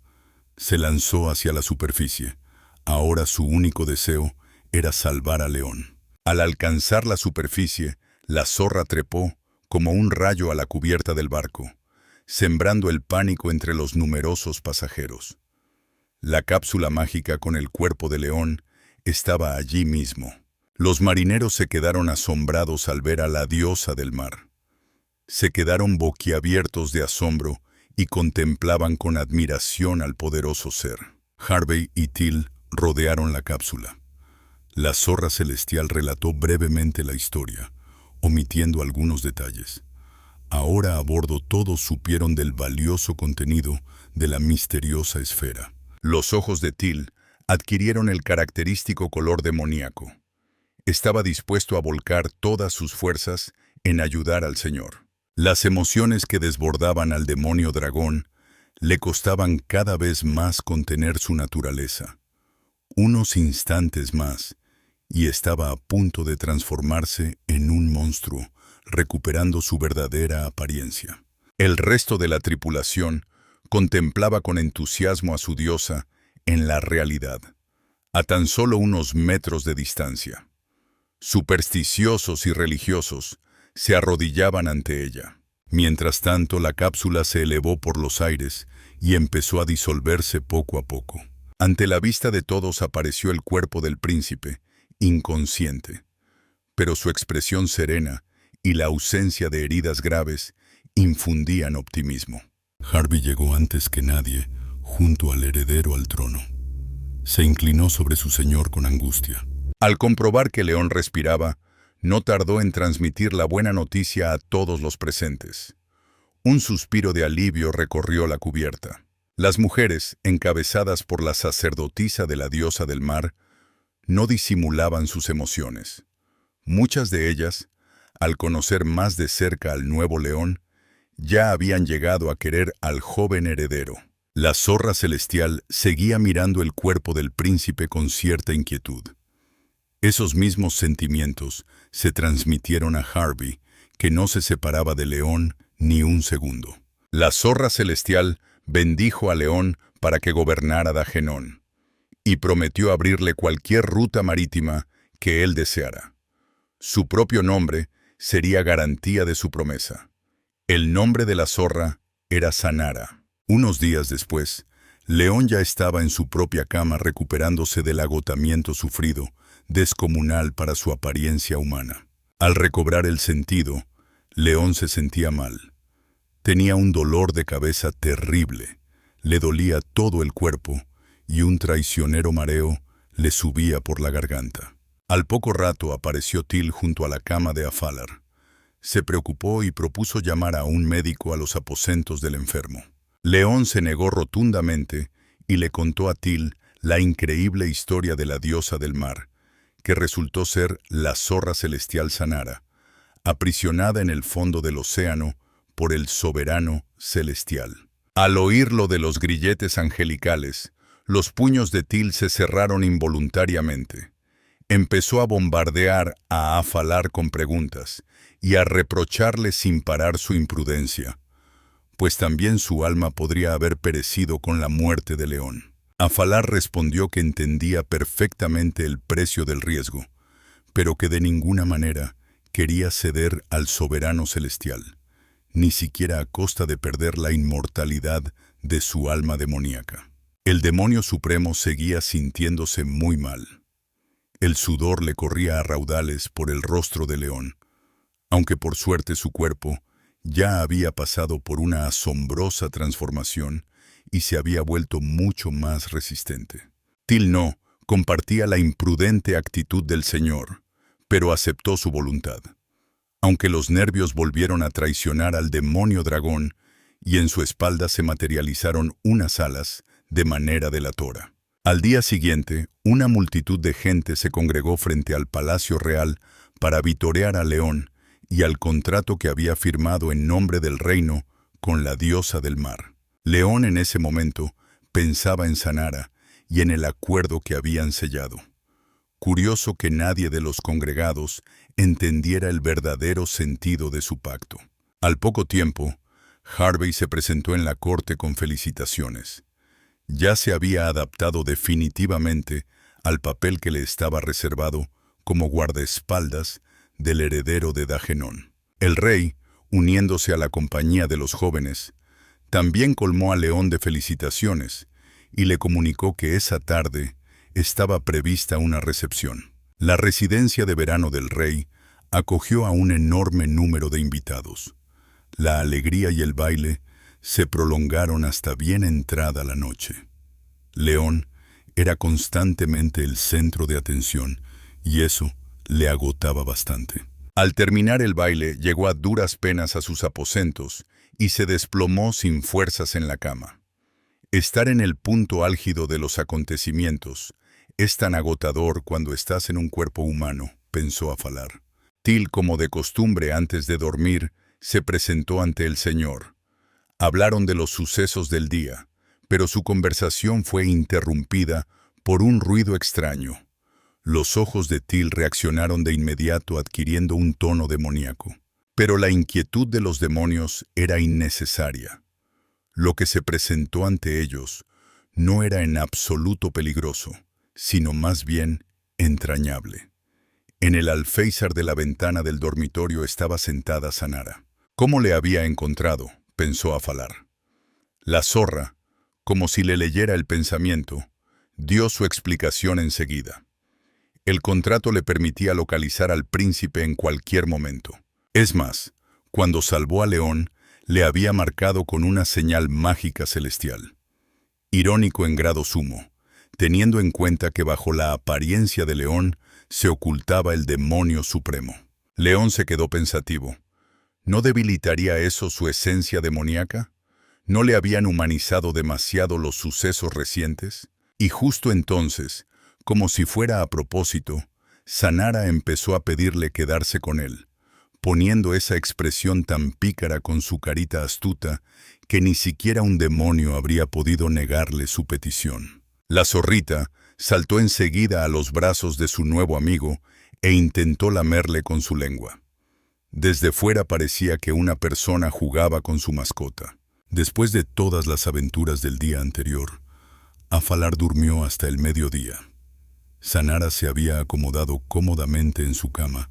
Se lanzó hacia la superficie. Ahora su único deseo era salvar a León. Al alcanzar la superficie, la zorra trepó como un rayo a la cubierta del barco, sembrando el pánico entre los numerosos pasajeros. La cápsula mágica con el cuerpo de León estaba allí mismo. Los marineros se quedaron asombrados al ver a la diosa del mar. Se quedaron boquiabiertos de asombro y contemplaban con admiración al poderoso ser. Harvey y Till rodearon la cápsula. La zorra celestial relató brevemente la historia, omitiendo algunos detalles. Ahora a bordo todos supieron del valioso contenido de la misteriosa esfera. Los ojos de Till adquirieron el característico color demoníaco. Estaba dispuesto a volcar todas sus fuerzas en ayudar al Señor. Las emociones que desbordaban al demonio dragón le costaban cada vez más contener su naturaleza. Unos instantes más, y estaba a punto de transformarse en un monstruo, recuperando su verdadera apariencia. El resto de la tripulación contemplaba con entusiasmo a su diosa en la realidad, a tan solo unos metros de distancia. Supersticiosos y religiosos se arrodillaban ante ella. Mientras tanto, la cápsula se elevó por los aires y empezó a disolverse poco a poco. Ante la vista de todos apareció el cuerpo del príncipe, inconsciente, pero su expresión serena y la ausencia de heridas graves infundían optimismo. Harvey llegó antes que nadie junto al heredero al trono. Se inclinó sobre su señor con angustia. Al comprobar que León respiraba, no tardó en transmitir la buena noticia a todos los presentes. Un suspiro de alivio recorrió la cubierta. Las mujeres, encabezadas por la sacerdotisa de la diosa del mar, no disimulaban sus emociones. Muchas de ellas, al conocer más de cerca al nuevo León, ya habían llegado a querer al joven heredero. La zorra celestial seguía mirando el cuerpo del príncipe con cierta inquietud. Esos mismos sentimientos se transmitieron a Harvey, que no se separaba de León ni un segundo. La zorra celestial bendijo a León para que gobernara Dagenón, y prometió abrirle cualquier ruta marítima que él deseara. Su propio nombre sería garantía de su promesa. El nombre de la zorra era Sanara. Unos días después, León ya estaba en su propia cama recuperándose del agotamiento sufrido, descomunal para su apariencia humana. Al recobrar el sentido, León se sentía mal. Tenía un dolor de cabeza terrible, le dolía todo el cuerpo y un traicionero mareo le subía por la garganta. Al poco rato apareció Till junto a la cama de Afalar. Se preocupó y propuso llamar a un médico a los aposentos del enfermo. León se negó rotundamente y le contó a Till la increíble historia de la diosa del mar, que resultó ser la zorra celestial Sanara, aprisionada en el fondo del océano por el soberano celestial. Al oír lo de los grilletes angelicales, los puños de Till se cerraron involuntariamente. Empezó a bombardear a Afalar con preguntas y a reprocharle sin parar su imprudencia, pues también su alma podría haber perecido con la muerte de León. Afalar respondió que entendía perfectamente el precio del riesgo, pero que de ninguna manera quería ceder al soberano celestial, ni siquiera a costa de perder la inmortalidad de su alma demoníaca. El demonio supremo seguía sintiéndose muy mal. El sudor le corría a raudales por el rostro de León, aunque por suerte su cuerpo ya había pasado por una asombrosa transformación y se había vuelto mucho más resistente. Till no compartía la imprudente actitud del señor, pero aceptó su voluntad. aunque los nervios volvieron a traicionar al demonio dragón y en su espalda se materializaron unas alas de manera delatora. Al día siguiente, una multitud de gente se congregó frente al Palacio Real para vitorear a León y al contrato que había firmado en nombre del reino con la diosa del mar. León en ese momento pensaba en Sanara y en el acuerdo que habían sellado. Curioso que nadie de los congregados entendiera el verdadero sentido de su pacto. Al poco tiempo, Harvey se presentó en la corte con felicitaciones. Ya se había adaptado definitivamente al papel que le estaba reservado como guardaespaldas del heredero de Dagenón. El rey, uniéndose a la compañía de los jóvenes, también colmó a León de felicitaciones y le comunicó que esa tarde estaba prevista una recepción. La residencia de verano del rey acogió a un enorme número de invitados. La alegría y el baile se prolongaron hasta bien entrada la noche. León era constantemente el centro de atención y eso le agotaba bastante. Al terminar el baile, llegó a duras penas a sus aposentos y se desplomó sin fuerzas en la cama. Estar en el punto álgido de los acontecimientos es tan agotador cuando estás en un cuerpo humano, pensó Afalar. Til, como de costumbre antes de dormir, se presentó ante el Señor. Hablaron de los sucesos del día, pero su conversación fue interrumpida por un ruido extraño. Los ojos de Til reaccionaron de inmediato adquiriendo un tono demoníaco. Pero la inquietud de los demonios era innecesaria. Lo que se presentó ante ellos no era en absoluto peligroso, sino más bien entrañable. En el alféizar de la ventana del dormitorio estaba sentada Sanara. ¿Cómo le había encontrado?, pensó Afalar. La zorra, como si le leyera el pensamiento, dio su explicación enseguida. El contrato le permitía localizar al príncipe en cualquier momento. Es más, cuando salvó a León, le había marcado con una señal mágica celestial. Irónico en grado sumo, teniendo en cuenta que bajo la apariencia de León se ocultaba el demonio supremo. León se quedó pensativo. ¿No debilitaría eso su esencia demoníaca? ¿No le habían humanizado demasiado los sucesos recientes? Y justo entonces, como si fuera a propósito, Sanara empezó a pedirle quedarse con él, poniendo esa expresión tan pícara con su carita astuta que ni siquiera un demonio habría podido negarle su petición. La zorrita saltó enseguida a los brazos de su nuevo amigo e intentó lamerle con su lengua. Desde fuera parecía que una persona jugaba con su mascota. Después de todas las aventuras del día anterior, Afalar durmió hasta el mediodía. Sanara se había acomodado cómodamente en su cama,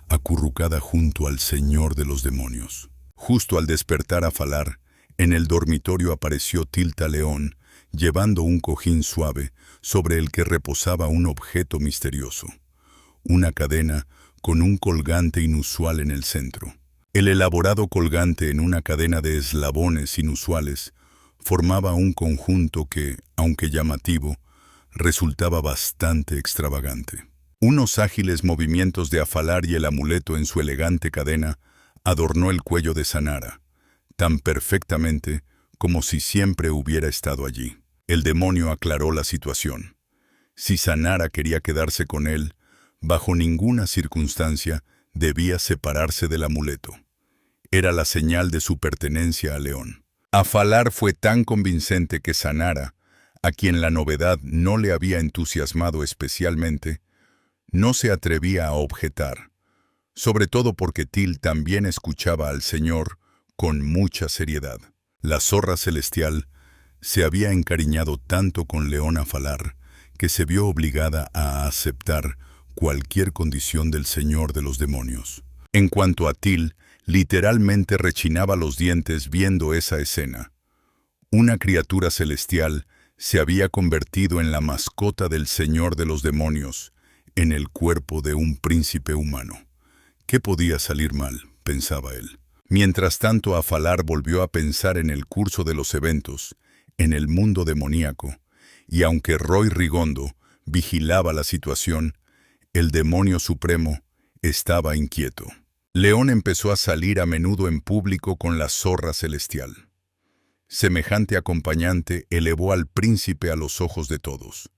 acurrucada junto al señor de los demonios. Justo al despertar Afalar, en el dormitorio apareció Tilta León, llevando un cojín suave sobre el que reposaba un objeto misterioso, una cadena con un colgante inusual en el centro. El elaborado colgante en una cadena de eslabones inusuales formaba un conjunto que, aunque llamativo, resultaba bastante extravagante. Unos ágiles movimientos de Afalar y el amuleto en su elegante cadena adornó el cuello de Sanara, tan perfectamente como si siempre hubiera estado allí. El demonio aclaró la situación. Si Sanara quería quedarse con él, bajo ninguna circunstancia debía separarse del amuleto. Era la señal de su pertenencia a León. Afalar fue tan convincente que Sanara, a quien la novedad no le había entusiasmado especialmente, no se atrevía a objetar, sobre todo porque Til también escuchaba al Señor con mucha seriedad. La zorra celestial se había encariñado tanto con León Afalar que se vio obligada a aceptar cualquier condición del Señor de los demonios. En cuanto a Til, literalmente rechinaba los dientes viendo esa escena. Una criatura celestial se había convertido en la mascota del Señor de los demonios, en el cuerpo de un príncipe humano. ¿Qué podía salir mal?, pensaba él. Mientras tanto, Afalar volvió a pensar en el curso de los eventos, en el mundo demoníaco, y aunque Roy Rigondo vigilaba la situación, el demonio supremo estaba inquieto. León empezó a salir a menudo en público con la zorra celestial. Semejante acompañante elevó al príncipe a los ojos de todos.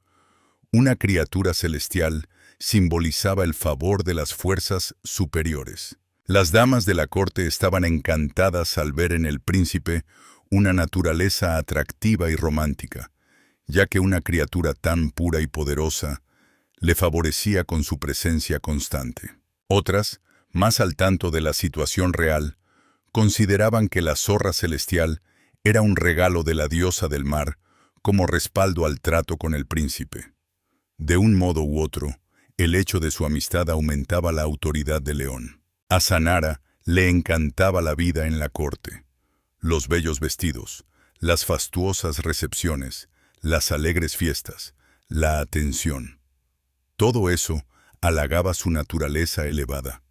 Una criatura celestial simbolizaba el favor de las fuerzas superiores. Las damas de la corte estaban encantadas al ver en el príncipe una naturaleza atractiva y romántica, ya que una criatura tan pura y poderosa le favorecía con su presencia constante. Otras, más al tanto de la situación real, consideraban que la zorra celestial era un regalo de la diosa del mar como respaldo al trato con el príncipe. De un modo u otro, el hecho de su amistad aumentaba la autoridad de León. A Sanara le encantaba la vida en la corte. Los bellos vestidos, las fastuosas recepciones, las alegres fiestas, la atención. Todo eso halagaba su naturaleza elevada,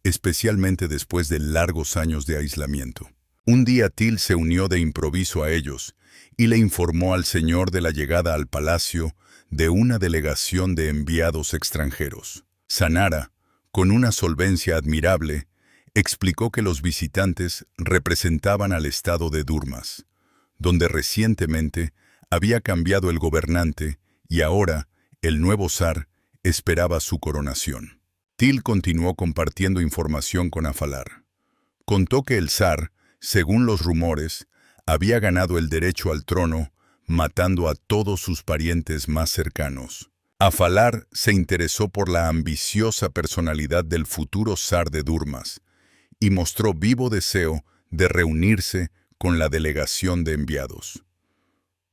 especialmente después de largos años de aislamiento. Un día Til se unió de improviso a ellos y le informó al señor de la llegada al palacio de una delegación de enviados extranjeros. Sanara, con una solvencia admirable, explicó que los visitantes representaban al estado de Durmas, donde recientemente había cambiado el gobernante y ahora el nuevo zar esperaba su coronación. Til continuó compartiendo información con Afalar. Contó que el zar, según los rumores, había ganado el derecho al trono matando a todos sus parientes más cercanos. Afalar se interesó por la ambiciosa personalidad del futuro zar de Durmas y mostró vivo deseo de reunirse con la delegación de enviados.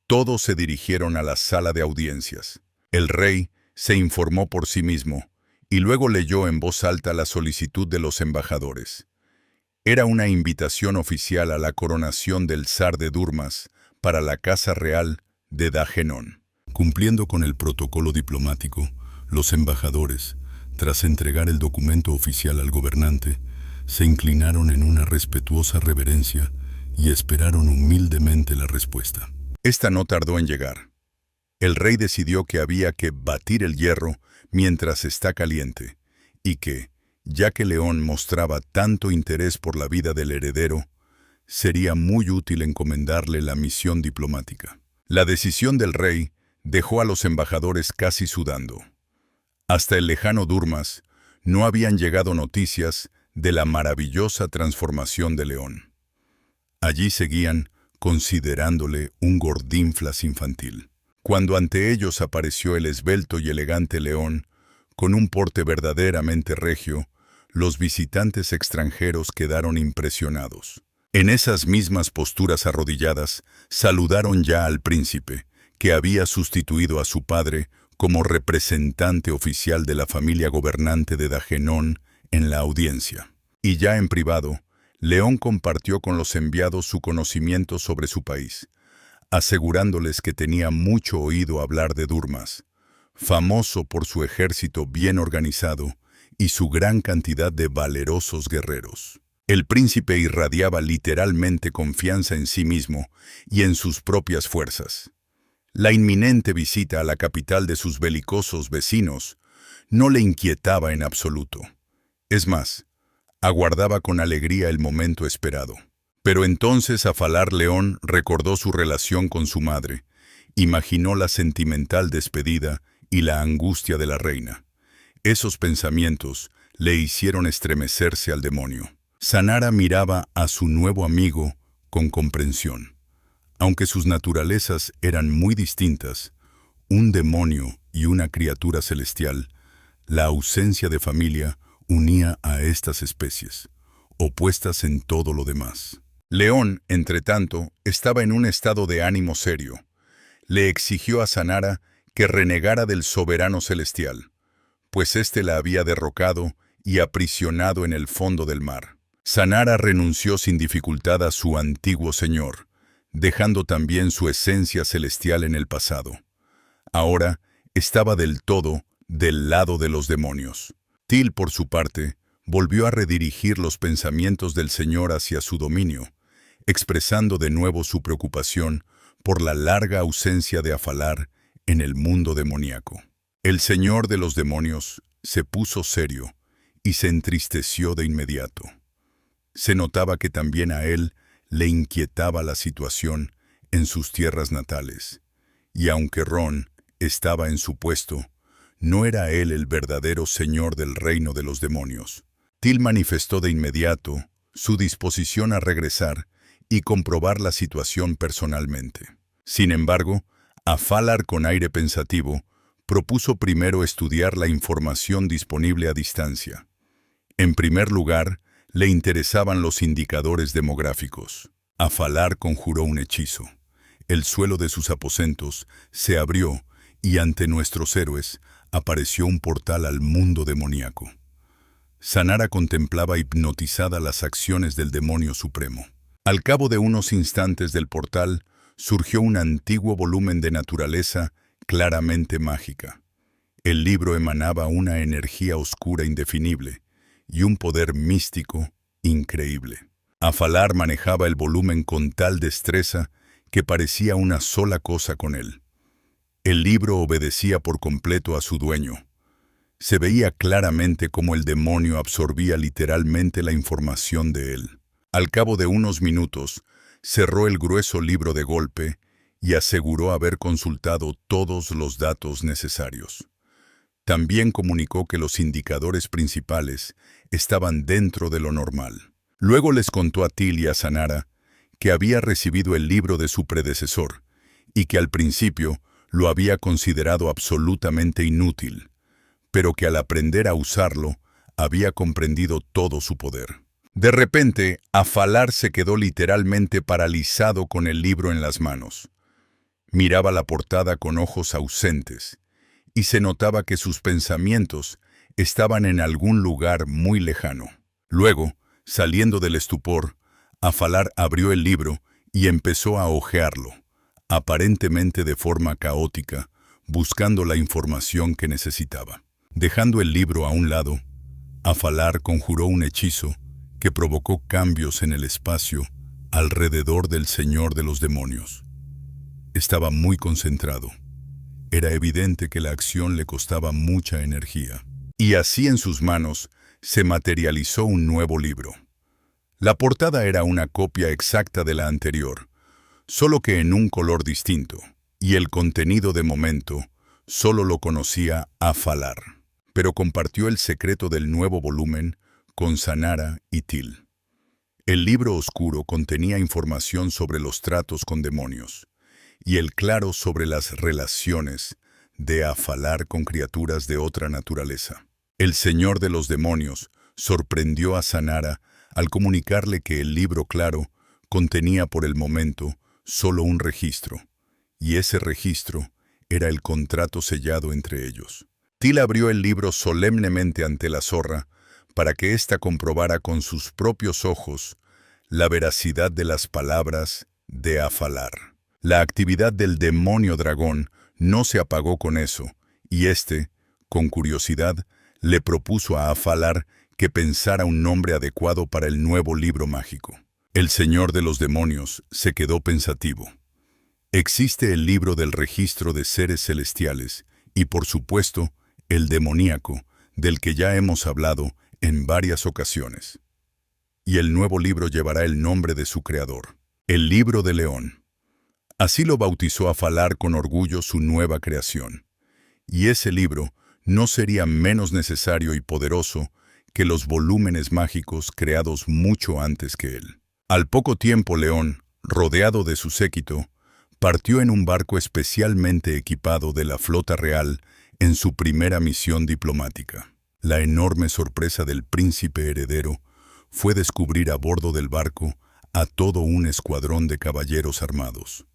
Todos se dirigieron a la sala de audiencias. El rey se informó por sí mismo y luego leyó en voz alta la solicitud de los embajadores. Era una invitación oficial a la coronación del zar de Durmas para la Casa Real de Dagenón. Cumpliendo con el protocolo diplomático, los embajadores, tras entregar el documento oficial al gobernante, se inclinaron en una respetuosa reverencia y esperaron humildemente la respuesta. Esta no tardó en llegar. El rey decidió que había que batir el hierro mientras está caliente y que, ya que León mostraba tanto interés por la vida del heredero, sería muy útil encomendarle la misión diplomática. La decisión del rey dejó a los embajadores casi sudando. Hasta el lejano Durmas no habían llegado noticias de la maravillosa transformación de León. Allí seguían considerándole un gordinflas infantil. Cuando ante ellos apareció el esbelto y elegante León, con un porte verdaderamente regio, los visitantes extranjeros quedaron impresionados. En esas mismas posturas arrodilladas, saludaron ya al príncipe, que había sustituido a su padre como representante oficial de la familia gobernante de Dagenón en la audiencia. Y ya en privado, León compartió con los enviados su conocimiento sobre su país, asegurándoles que tenía mucho oído hablar de Durmas, famoso por su ejército bien organizado y su gran cantidad de valerosos guerreros. El príncipe irradiaba literalmente confianza en sí mismo y en sus propias fuerzas. La inminente visita a la capital de sus belicosos vecinos no le inquietaba en absoluto. Es más, aguardaba con alegría el momento esperado. Pero entonces Afalar León recordó su relación con su madre, imaginó la sentimental despedida y la angustia de la reina. Esos pensamientos le hicieron estremecerse al demonio. Sanara miraba a su nuevo amigo con comprensión. Aunque sus naturalezas eran muy distintas, un demonio y una criatura celestial, la ausencia de familia unía a estas especies, opuestas en todo lo demás. León, entretanto, estaba en un estado de ánimo serio. Le exigió a Sanara que renegara del soberano celestial, pues éste la había derrocado y aprisionado en el fondo del mar. Sanara renunció sin dificultad a su antiguo señor, dejando también su esencia celestial en el pasado. Ahora estaba del todo del lado de los demonios. Til, por su parte, volvió a redirigir los pensamientos del señor hacia su dominio, expresando de nuevo su preocupación por la larga ausencia de Afalar en el mundo demoníaco. El señor de los demonios se puso serio y se entristeció de inmediato. Se notaba que también a él le inquietaba la situación en sus tierras natales, y aunque Ron estaba en su puesto, no era él el verdadero señor del reino de los demonios. Till manifestó de inmediato su disposición a regresar y comprobar la situación personalmente. Sin embargo, a Falar, con aire pensativo, propuso primero estudiar la información disponible a distancia. En primer lugar, le interesaban los indicadores demográficos. A Falar conjuró un hechizo. El suelo de sus aposentos se abrió y ante nuestros héroes apareció un portal al mundo demoníaco. Zanara contemplaba hipnotizada las acciones del demonio supremo. Al cabo de unos instantes del portal, surgió un antiguo volumen de naturaleza claramente mágica. El libro emanaba una energía oscura indefinible y un poder místico increíble. Afalar manejaba el volumen con tal destreza que parecía una sola cosa con él. El libro obedecía por completo a su dueño. Se veía claramente cómo el demonio absorbía literalmente la información de él. Al cabo de unos minutos, cerró el grueso libro de golpe y aseguró haber consultado todos los datos necesarios. También comunicó que los indicadores principales estaban dentro de lo normal. Luego les contó a Till y a Zanara que había recibido el libro de su predecesor y que al principio lo había considerado absolutamente inútil, pero que al aprender a usarlo había comprendido todo su poder. De repente, Afalar se quedó literalmente paralizado con el libro en las manos. Miraba la portada con ojos ausentes, y se notaba que sus pensamientos estaban en algún lugar muy lejano. Luego, saliendo del estupor, Afalar abrió el libro y empezó a hojearlo, aparentemente de forma caótica, buscando la información que necesitaba. Dejando el libro a un lado, Afalar conjuró un hechizo que provocó cambios en el espacio alrededor del Señor de los Demonios. Estaba muy concentrado. Era evidente que la acción le costaba mucha energía. Y así en sus manos se materializó un nuevo libro. La portada era una copia exacta de la anterior, solo que en un color distinto, y el contenido de momento solo lo conocía Afalar. Pero compartió el secreto del nuevo volumen con Zanara y Till. El libro oscuro contenía información sobre los tratos con demonios, y el claro sobre las relaciones de Afalar con criaturas de otra naturaleza. El señor de los demonios sorprendió a Zanara al comunicarle que el libro claro contenía por el momento solo un registro, y ese registro era el contrato sellado entre ellos. Till abrió el libro solemnemente ante la zorra para que ésta comprobara con sus propios ojos la veracidad de las palabras de Afalar. La actividad del demonio dragón no se apagó con eso, y éste, con curiosidad, le propuso a Afalar que pensara un nombre adecuado para el nuevo libro mágico. El señor de los demonios se quedó pensativo. Existe el libro del registro de seres celestiales y, por supuesto, el demoníaco, del que ya hemos hablado en varias ocasiones. Y el nuevo libro llevará el nombre de su creador, el Libro de León. Así lo bautizó Afalar con orgullo su nueva creación. Y ese libro no sería menos necesario y poderoso que los volúmenes mágicos creados mucho antes que él. Al poco tiempo León, rodeado de su séquito, partió en un barco especialmente equipado de la flota real en su primera misión diplomática. La enorme sorpresa del príncipe heredero fue descubrir a bordo del barco a todo un escuadrón de caballeros armados.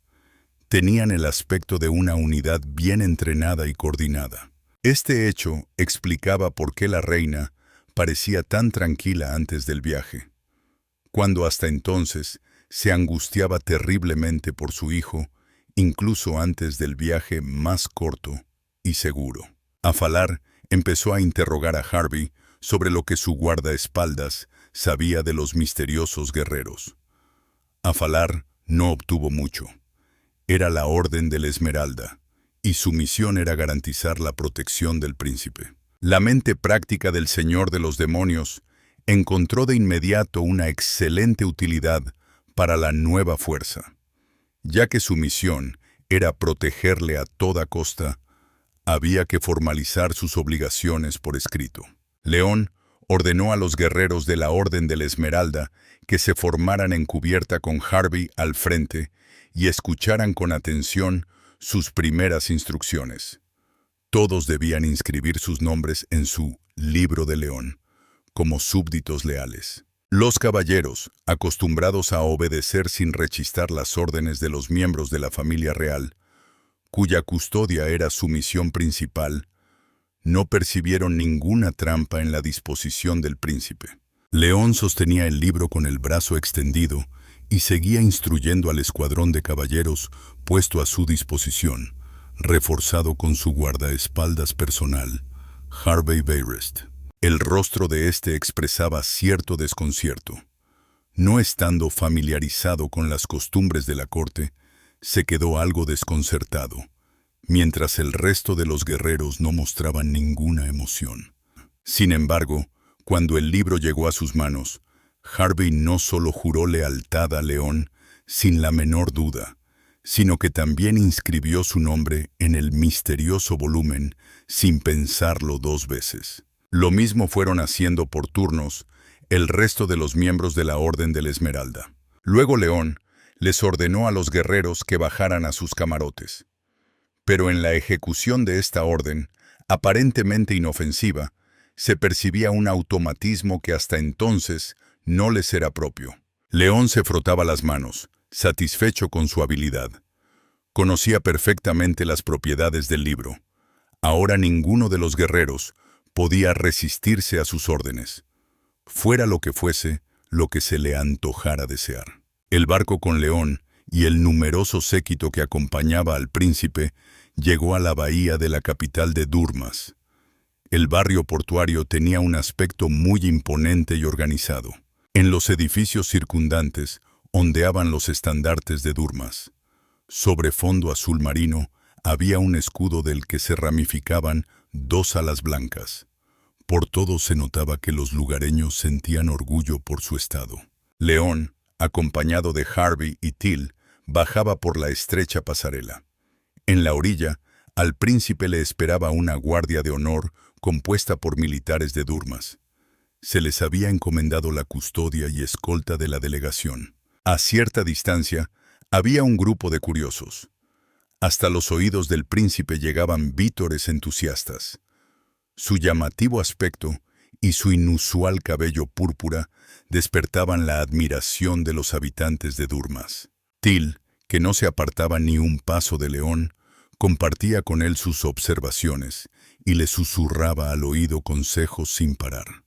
Tenían el aspecto de una unidad bien entrenada y coordinada. Este hecho explicaba por qué la reina parecía tan tranquila antes del viaje, cuando hasta entonces se angustiaba terriblemente por su hijo, incluso antes del viaje más corto y seguro. Afalar empezó a interrogar a Harvey sobre lo que su guardaespaldas sabía de los misteriosos guerreros. Afalar no obtuvo mucho. Era la Orden de la Esmeralda, y su misión era garantizar la protección del príncipe. La mente práctica del Señor de los Demonios encontró de inmediato una excelente utilidad para la nueva fuerza. Ya que su misión era protegerle a toda costa, había que formalizar sus obligaciones por escrito. León ordenó a los guerreros de la Orden de la Esmeralda que se formaran en cubierta con Harvey al frente y escucharan con atención sus primeras instrucciones. Todos debían inscribir sus nombres en su libro de León, como súbditos leales. Los caballeros, acostumbrados a obedecer sin rechistar las órdenes de los miembros de la familia real, cuya custodia era su misión principal, no percibieron ninguna trampa en la disposición del príncipe. León sostenía el libro con el brazo extendido y seguía instruyendo al escuadrón de caballeros puesto a su disposición, reforzado con su guardaespaldas personal, Harvey Bayrest. El rostro de éste expresaba cierto desconcierto. No estando familiarizado con las costumbres de la corte, se quedó algo desconcertado, mientras el resto de los guerreros no mostraban ninguna emoción. Sin embargo, cuando el libro llegó a sus manos, Harvey no solo juró lealtad a León sin la menor duda, sino que también inscribió su nombre en el misterioso volumen sin pensarlo dos veces. Lo mismo fueron haciendo por turnos el resto de los miembros de la Orden de la Esmeralda. Luego León les ordenó a los guerreros que bajaran a sus camarotes. Pero en la ejecución de esta orden, aparentemente inofensiva, se percibía un automatismo que hasta entonces no les era propio. León se frotaba las manos, satisfecho con su habilidad. Conocía perfectamente las propiedades del libro. Ahora ninguno de los guerreros podía resistirse a sus órdenes, fuera lo que se le antojara desear. El barco con León y el numeroso séquito que acompañaba al príncipe llegó a la bahía de la capital de Durmas. El barrio portuario tenía un aspecto muy imponente y organizado. En los edificios circundantes ondeaban los estandartes de Durmas. Sobre fondo azul marino había un escudo del que se ramificaban dos alas blancas. Por todo se notaba que los lugareños sentían orgullo por su estado. León, acompañado de Harvey y Till, bajaba por la estrecha pasarela. En la orilla, al príncipe le esperaba una guardia de honor compuesta por militares de Durmas. Se les había encomendado la custodia y escolta de la delegación. A cierta distancia, había un grupo de curiosos. Hasta los oídos del príncipe llegaban vítores entusiastas. Su llamativo aspecto y su inusual cabello púrpura despertaban la admiración de los habitantes de Durmas. Till, que no se apartaba ni un paso de León, compartía con él sus observaciones y le susurraba al oído consejos sin parar.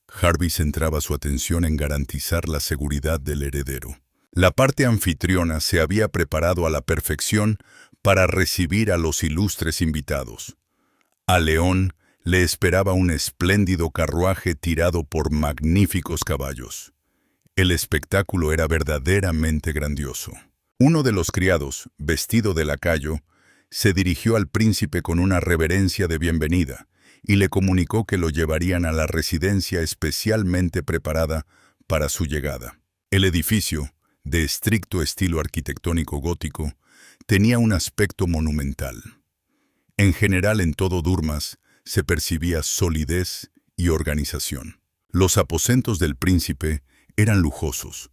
Harvey centraba su atención en garantizar la seguridad del heredero. La parte anfitriona se había preparado a la perfección para recibir a los ilustres invitados. A León le esperaba un espléndido carruaje tirado por magníficos caballos. El espectáculo era verdaderamente grandioso. Uno de los criados, vestido de lacayo, se dirigió al príncipe con una reverencia de bienvenida y le comunicó que lo llevarían a la residencia especialmente preparada para su llegada. El edificio, de estricto estilo arquitectónico gótico, tenía un aspecto monumental. En general en todo Durmas se percibía solidez y organización. Los aposentos del príncipe eran lujosos.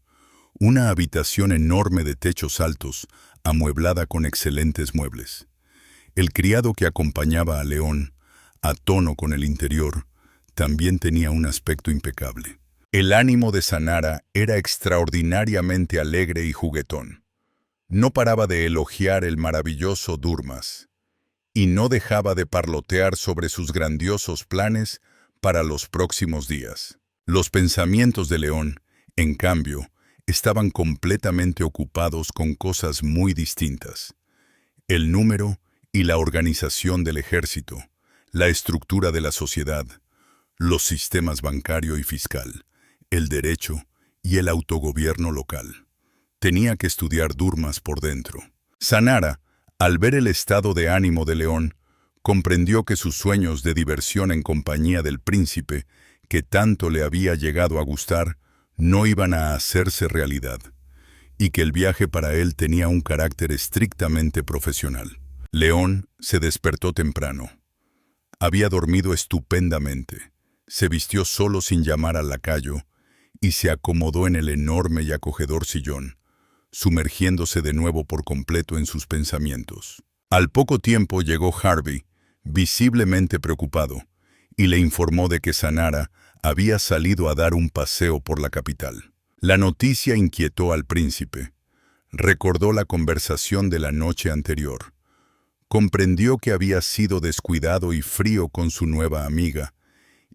Una habitación enorme de techos altos, amueblada con excelentes muebles. El criado que acompañaba a León, a tono con el interior, también tenía un aspecto impecable. El ánimo de Sanara era extraordinariamente alegre y juguetón. No paraba de elogiar el maravilloso Durmas, y no dejaba de parlotear sobre sus grandiosos planes para los próximos días. Los pensamientos de León, en cambio, estaban completamente ocupados con cosas muy distintas. El número y la organización del ejército, la estructura de la sociedad, los sistemas bancario y fiscal, el derecho y el autogobierno local. Tenía que estudiar Durmas por dentro. Sanara, al ver el estado de ánimo de León, comprendió que sus sueños de diversión en compañía del príncipe, que tanto le había llegado a gustar, no iban a hacerse realidad, y que el viaje para él tenía un carácter estrictamente profesional. León se despertó temprano. Había dormido estupendamente, se vistió solo sin llamar al lacayo y se acomodó en el enorme y acogedor sillón, sumergiéndose de nuevo por completo en sus pensamientos. Al poco tiempo llegó Harvey, visiblemente preocupado, y le informó de que Sanara había salido a dar un paseo por la capital. La noticia inquietó al príncipe. Recordó la conversación de la noche anterior. Comprendió que había sido descuidado y frío con su nueva amiga,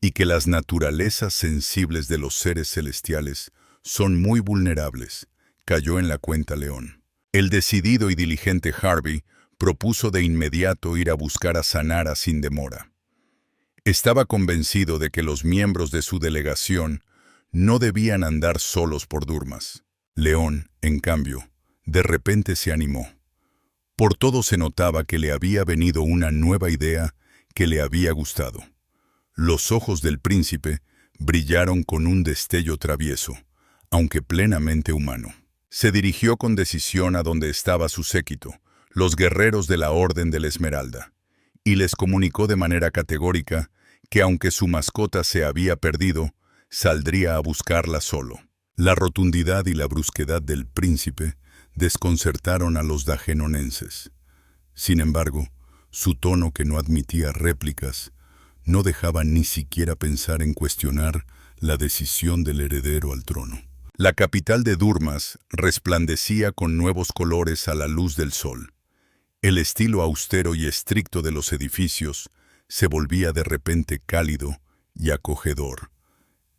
y que las naturalezas sensibles de los seres celestiales son muy vulnerables. Cayó en la cuenta León. El decidido y diligente Harvey propuso de inmediato ir a buscar a Sanara sin demora. Estaba convencido de que los miembros de su delegación no debían andar solos por Durmas. León, en cambio, de repente se animó. Por todo se notaba que le había venido una nueva idea que le había gustado. Los ojos del príncipe brillaron con un destello travieso, aunque plenamente humano. Se dirigió con decisión a donde estaba su séquito, los guerreros de la Orden de la Esmeralda, y les comunicó de manera categórica que aunque su mascota se había perdido, saldría a buscarla solo. La rotundidad y la brusquedad del príncipe desconcertaron a los dagenonenses. Sin embargo, su tono, que no admitía réplicas, no dejaba ni siquiera pensar en cuestionar la decisión del heredero al trono. La capital de Durmas resplandecía con nuevos colores a la luz del sol. El estilo austero y estricto de los edificios se volvía de repente cálido y acogedor.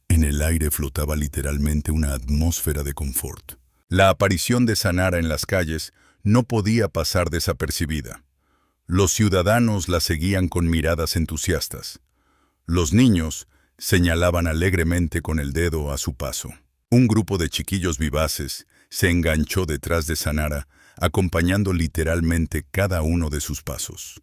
En el aire flotaba literalmente una atmósfera de confort. La aparición de Sanara en las calles no podía pasar desapercibida. Los ciudadanos la seguían con miradas entusiastas. Los niños señalaban alegremente con el dedo a su paso. Un grupo de chiquillos vivaces se enganchó detrás de Sanara, acompañando literalmente cada uno de sus pasos.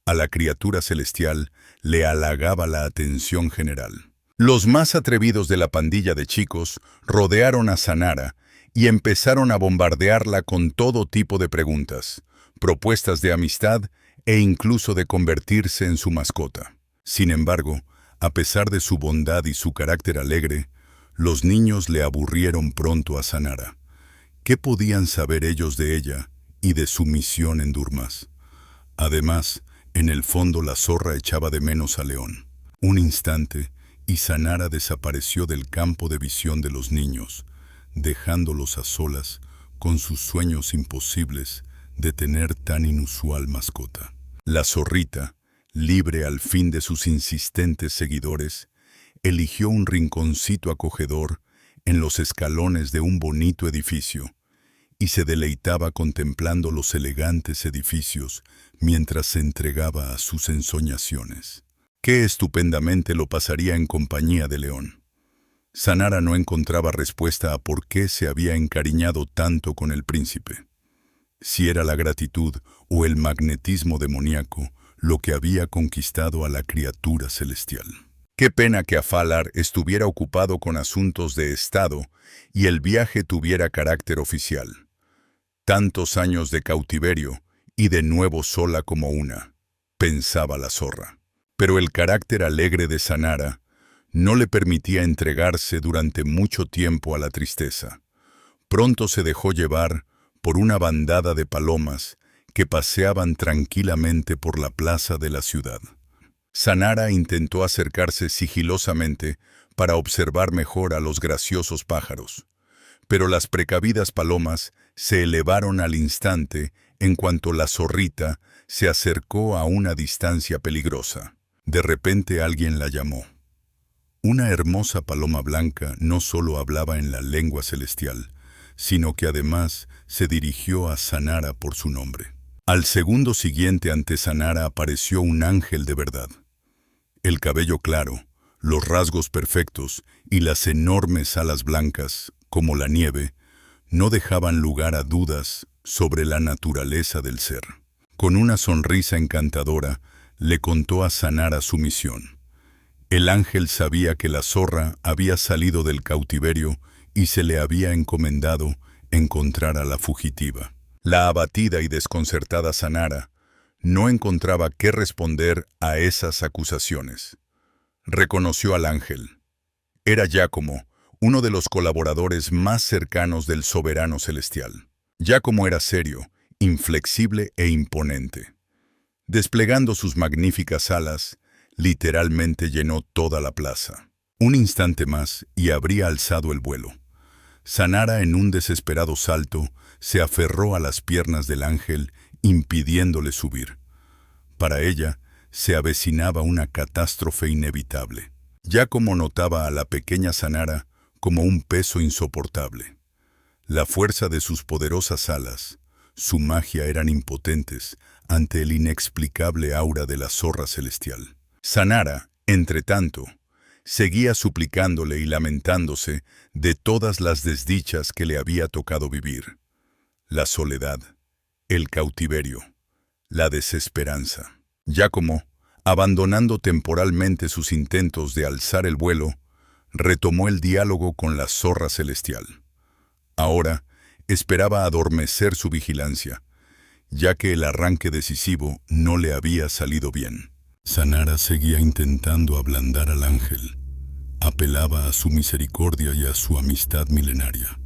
A la criatura celestial le halagaba la atención general. Los más atrevidos de la pandilla de chicos rodearon a Sanara y empezaron a bombardearla con todo tipo de preguntas, propuestas de amistad e incluso de convertirse en su mascota. Sin embargo, a pesar de su bondad y su carácter alegre, los niños le aburrieron pronto a Sanara. ¿Qué podían saber ellos de ella y de su misión en Durmas? Además, en el fondo la zorra echaba de menos a León. Un instante, y Sanara desapareció del campo de visión de los niños, dejándolos a solas con sus sueños imposibles de tener tan inusual mascota. La zorrita, libre al fin de sus insistentes seguidores, eligió un rinconcito acogedor en los escalones de un bonito edificio y se deleitaba contemplando los elegantes edificios mientras se entregaba a sus ensoñaciones. Qué estupendamente lo pasaría en compañía de León. Sanara no encontraba respuesta a por qué se había encariñado tanto con el príncipe. Si era la gratitud o el magnetismo demoníaco lo que había conquistado a la criatura celestial. Qué pena que Afalar estuviera ocupado con asuntos de Estado y el viaje tuviera carácter oficial. Tantos años de cautiverio y de nuevo sola como una, pensaba la zorra. Pero el carácter alegre de Sanara no le permitía entregarse durante mucho tiempo a la tristeza. Pronto se dejó llevar por una bandada de palomas que paseaban tranquilamente por la plaza de la ciudad. Sanara intentó acercarse sigilosamente para observar mejor a los graciosos pájaros, pero las precavidas palomas se elevaron al instante en cuanto la zorrita se acercó a una distancia peligrosa. De repente alguien la llamó. Una hermosa paloma blanca no solo hablaba en la lengua celestial, sino que además se dirigió a Sanara por su nombre. Al segundo siguiente ante Sanara apareció un ángel de verdad. El cabello claro, los rasgos perfectos y las enormes alas blancas, como la nieve, no dejaban lugar a dudas sobre la naturaleza del ser. Con una sonrisa encantadora, le contó a Sanara su misión. El ángel sabía que la zorra había salido del cautiverio y se le había encomendado encontrar a la fugitiva. La abatida y desconcertada Sanara no encontraba qué responder a esas acusaciones. Reconoció al ángel. Era Giacomo, uno de los colaboradores más cercanos del soberano celestial. Giacomo era serio, inflexible e imponente. Desplegando sus magníficas alas, literalmente llenó toda la plaza. Un instante más y habría alzado el vuelo. Sanara, en un desesperado salto, se aferró a las piernas del ángel, impidiéndole subir. Para ella, se avecinaba una catástrofe inevitable. Giacomo notaba a la pequeña Sanara como un peso insoportable. La fuerza de sus poderosas alas, su magia eran impotentes ante el inexplicable aura de la zorra celestial. Sanara, entretanto, seguía suplicándole y lamentándose de todas las desdichas que le había tocado vivir. La soledad, el cautiverio, la desesperanza. Giacomo, abandonando temporalmente sus intentos de alzar el vuelo, retomó el diálogo con la zorra celestial. Ahora esperaba adormecer su vigilancia, ya que el arranque decisivo no le había salido bien. Sanara seguía intentando ablandar al ángel. Apelaba a su misericordia y a su amistad milenaria.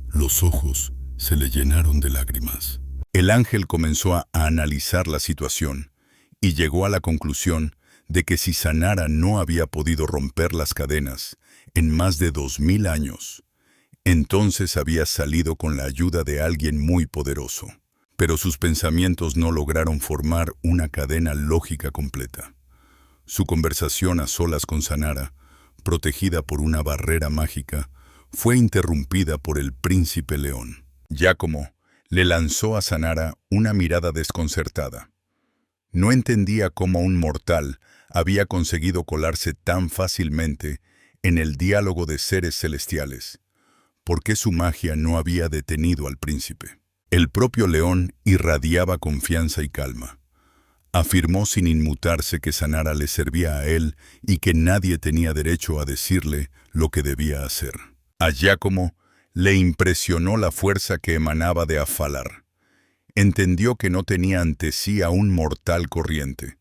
Los ojos se le llenaron de lágrimas. El ángel comenzó a analizar la situación y llegó a la conclusión de que si Sanara no había podido romper las cadenas en más de 2000 años, entonces había salido con la ayuda de alguien muy poderoso. Pero sus pensamientos no lograron formar una cadena lógica completa. Su conversación a solas con Sanara, protegida por una barrera mágica, fue interrumpida por el príncipe león. Giacomo le lanzó a Sanara una mirada desconcertada. No entendía cómo un mortal había conseguido colarse tan fácilmente en el diálogo de seres celestiales. ¿Por qué su magia no había detenido al príncipe? El propio león irradiaba confianza y calma. Afirmó sin inmutarse que Sanara le servía a él y que nadie tenía derecho a decirle lo que debía hacer. A Giacomo le impresionó la fuerza que emanaba de Afalar. Entendió que no tenía ante sí a un mortal corriente,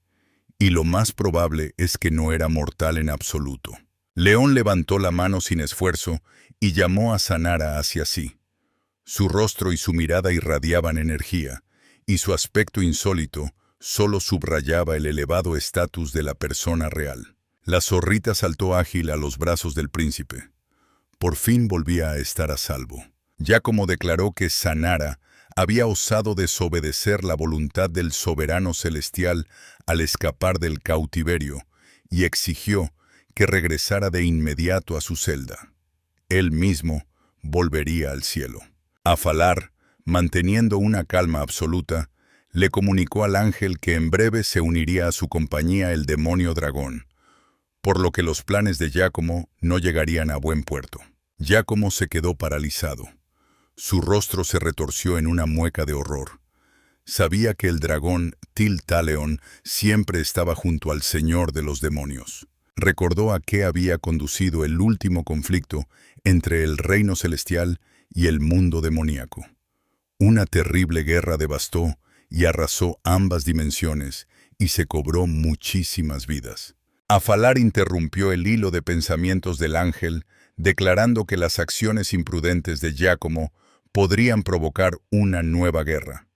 y lo más probable es que no era mortal en absoluto. León levantó la mano sin esfuerzo y llamó a Sanara hacia sí. Su rostro y su mirada irradiaban energía, y su aspecto insólito solo subrayaba el elevado estatus de la persona real. La zorrita saltó ágil a los brazos del príncipe. Por fin volvía a estar a salvo. Giacomo declaró que Sanara había osado desobedecer la voluntad del soberano celestial al escapar del cautiverio y exigió que regresara de inmediato a su celda. Él mismo volvería al cielo. Afalar, manteniendo una calma absoluta, le comunicó al ángel que en breve se uniría a su compañía el demonio dragón, por lo que los planes de Giacomo no llegarían a buen puerto. Giacomo se quedó paralizado. Su rostro se retorció en una mueca de horror. Sabía que el dragón Til-Taleon siempre estaba junto al señor de los demonios. Recordó a qué había conducido el último conflicto entre el reino celestial y el mundo demoníaco. Una terrible guerra devastó y arrasó ambas dimensiones y se cobró muchísimas vidas. Afalar interrumpió el hilo de pensamientos del ángel, declarando que las acciones imprudentes de Giacomo podrían provocar una nueva guerra,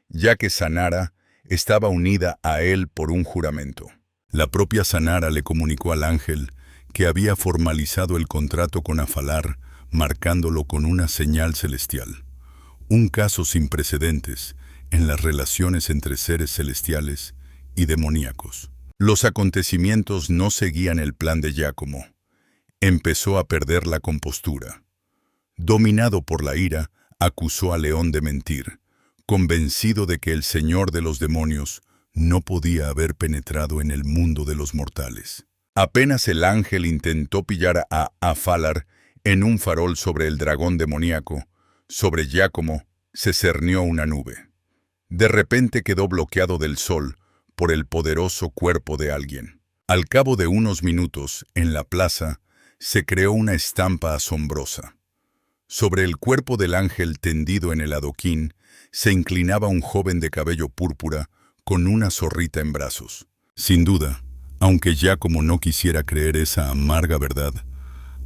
ya que Sanara estaba unida a él por un juramento. La propia Sanara le comunicó al ángel que había formalizado el contrato con Afalar, marcándolo con una señal celestial. Un caso sin precedentes en las relaciones entre seres celestiales y demoníacos. Los acontecimientos no seguían el plan de Giacomo. Empezó a perder la compostura. Dominado por la ira, acusó a León de mentir, convencido de que el señor de los demonios no podía haber penetrado en el mundo de los mortales. Apenas el ángel intentó pillar a Afalar en un farol sobre el dragón demoníaco, sobre Giacomo se cernió una nube. De repente quedó bloqueado del sol por el poderoso cuerpo de alguien. Al cabo de unos minutos, en la plaza, se creó una estampa asombrosa. Sobre el cuerpo del ángel tendido en el adoquín, se inclinaba un joven de cabello púrpura con una zorrita en brazos. Sin duda, aunque Giacomo no quisiera creer esa amarga verdad,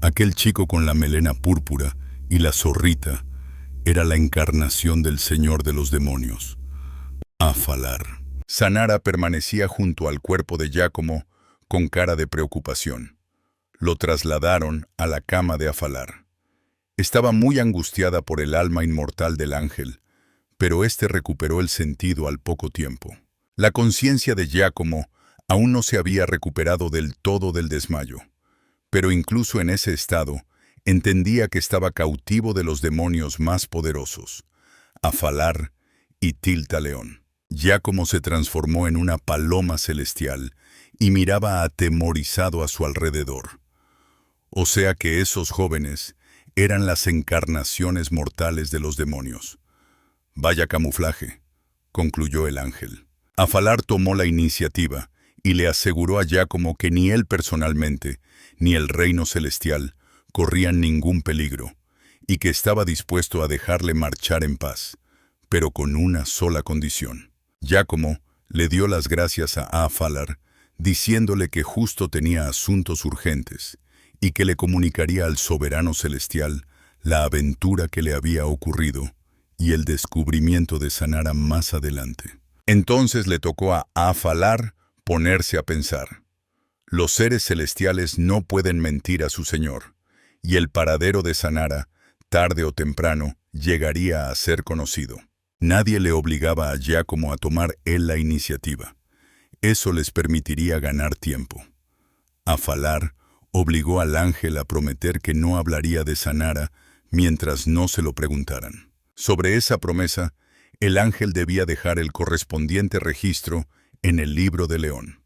aquel chico con la melena púrpura y la zorrita era la encarnación del señor de los demonios, Afalar. Sanara permanecía junto al cuerpo de Giacomo con cara de preocupación. Lo trasladaron a la cama de Afalar. Estaba muy angustiada por el alma inmortal del ángel, pero éste recuperó el sentido al poco tiempo. La conciencia de Giacomo aún no se había recuperado del todo del desmayo, pero incluso en ese estado entendía que estaba cautivo de los demonios más poderosos, Afalar y Tiltaleón. Giacomo se transformó en una paloma celestial y miraba atemorizado a su alrededor. O sea que esos jóvenes eran las encarnaciones mortales de los demonios. Vaya camuflaje, concluyó el ángel. Afalar tomó la iniciativa y le aseguró a Giacomo que ni él personalmente, ni el reino celestial, corrían ningún peligro, y que estaba dispuesto a dejarle marchar en paz, pero con una sola condición. Giacomo le dio las gracias a Afalar, diciéndole que justo tenía asuntos urgentes, y que le comunicaría al soberano celestial la aventura que le había ocurrido y el descubrimiento de Sanara más adelante. Entonces le tocó a Afalar ponerse a pensar. Los seres celestiales no pueden mentir a su señor, y el paradero de Sanara, tarde o temprano, llegaría a ser conocido. Nadie le obligaba a Giacomo a tomar él la iniciativa. Eso les permitiría ganar tiempo. Afalar obligó al ángel a prometer que no hablaría de Sanara mientras no se lo preguntaran. Sobre esa promesa, el ángel debía dejar el correspondiente registro en el libro de León.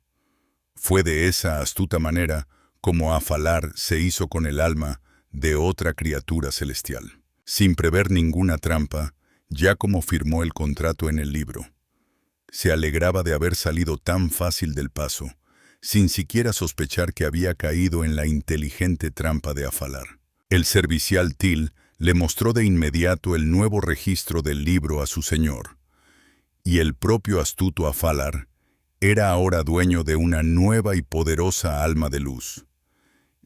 Fue de esa astuta manera como Afalar se hizo con el alma de otra criatura celestial. Sin prever ninguna trampa, Giacomo firmó el contrato en el libro. Se alegraba de haber salido tan fácil del paso, sin siquiera sospechar que había caído en la inteligente trampa de Afalar. El servicial Til le mostró de inmediato el nuevo registro del libro a su señor, y el propio astuto Afalar era ahora dueño de una nueva y poderosa alma de luz.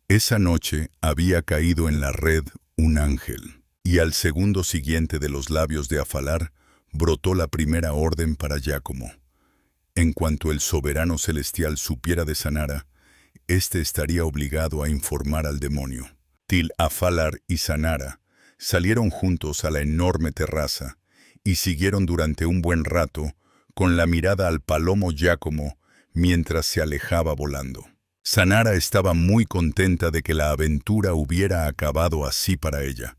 Esa noche había caído en la red un ángel, y al segundo siguiente de los labios de Afalar brotó la primera orden para Giacomo. En cuanto el soberano celestial supiera de Sanara, éste estaría obligado a informar al demonio. Til, Afalar y Sanara salieron juntos a la enorme terraza y siguieron durante un buen rato con la mirada al palomo Giacomo mientras se alejaba volando. Sanara estaba muy contenta de que la aventura hubiera acabado así para ella.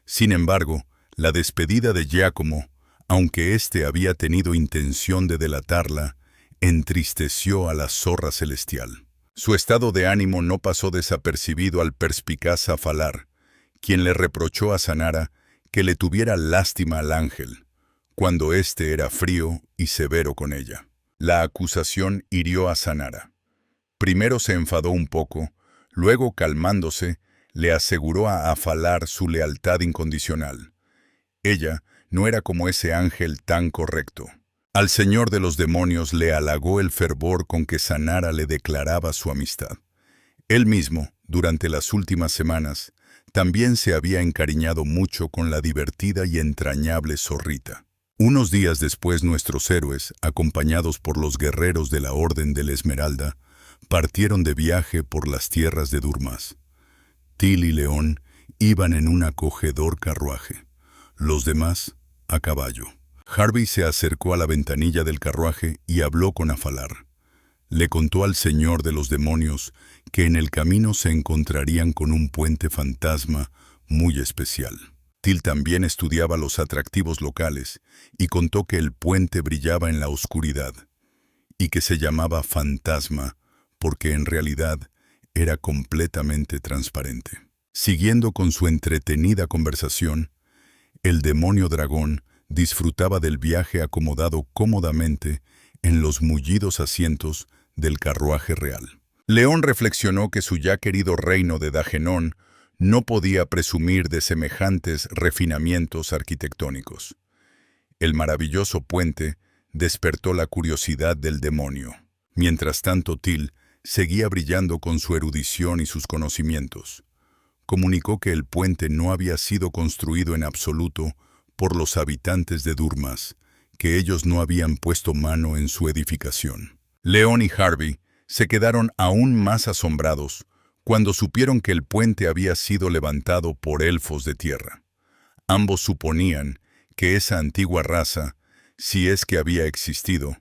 Sin embargo, la despedida de Giacomo, aunque éste había tenido intención de delatarla, entristeció a la zorra celestial. Su estado de ánimo no pasó desapercibido al perspicaz Afalar, quien le reprochó a Sanara que le tuviera lástima al ángel, cuando éste era frío y severo con ella. La acusación hirió a Sanara. Primero se enfadó un poco, luego calmándose, le aseguró a Afalar su lealtad incondicional. Ella no era como ese ángel tan correcto. Al señor de los demonios le halagó el fervor con que Sanara le declaraba su amistad. Él mismo, durante las últimas semanas, también se había encariñado mucho con la divertida y entrañable zorrita. Unos días después nuestros héroes, acompañados por los guerreros de la Orden de la Esmeralda, partieron de viaje por las tierras de Durmaz. Til y León iban en un acogedor carruaje, los demás a caballo. Harvey se acercó a la ventanilla del carruaje y habló con Afalar. Le contó al señor de los demonios que en el camino se encontrarían con un puente fantasma muy especial. Til también estudiaba los atractivos locales y contó que el puente brillaba en la oscuridad y que se llamaba Fantasma porque en realidad era completamente transparente. Siguiendo con su entretenida conversación, el demonio dragón disfrutaba del viaje acomodado cómodamente en los mullidos asientos del carruaje real. León reflexionó que su ya querido reino de Dagenón no podía presumir de semejantes refinamientos arquitectónicos. El maravilloso puente despertó la curiosidad del demonio. Mientras tanto, Til seguía brillando con su erudición y sus conocimientos. Comunicó que el puente no había sido construido en absoluto por los habitantes de Durmas, que ellos no habían puesto mano en su edificación. León y Harvey se quedaron aún más asombrados cuando supieron que el puente había sido levantado por elfos de tierra. Ambos suponían que esa antigua raza, si es que había existido,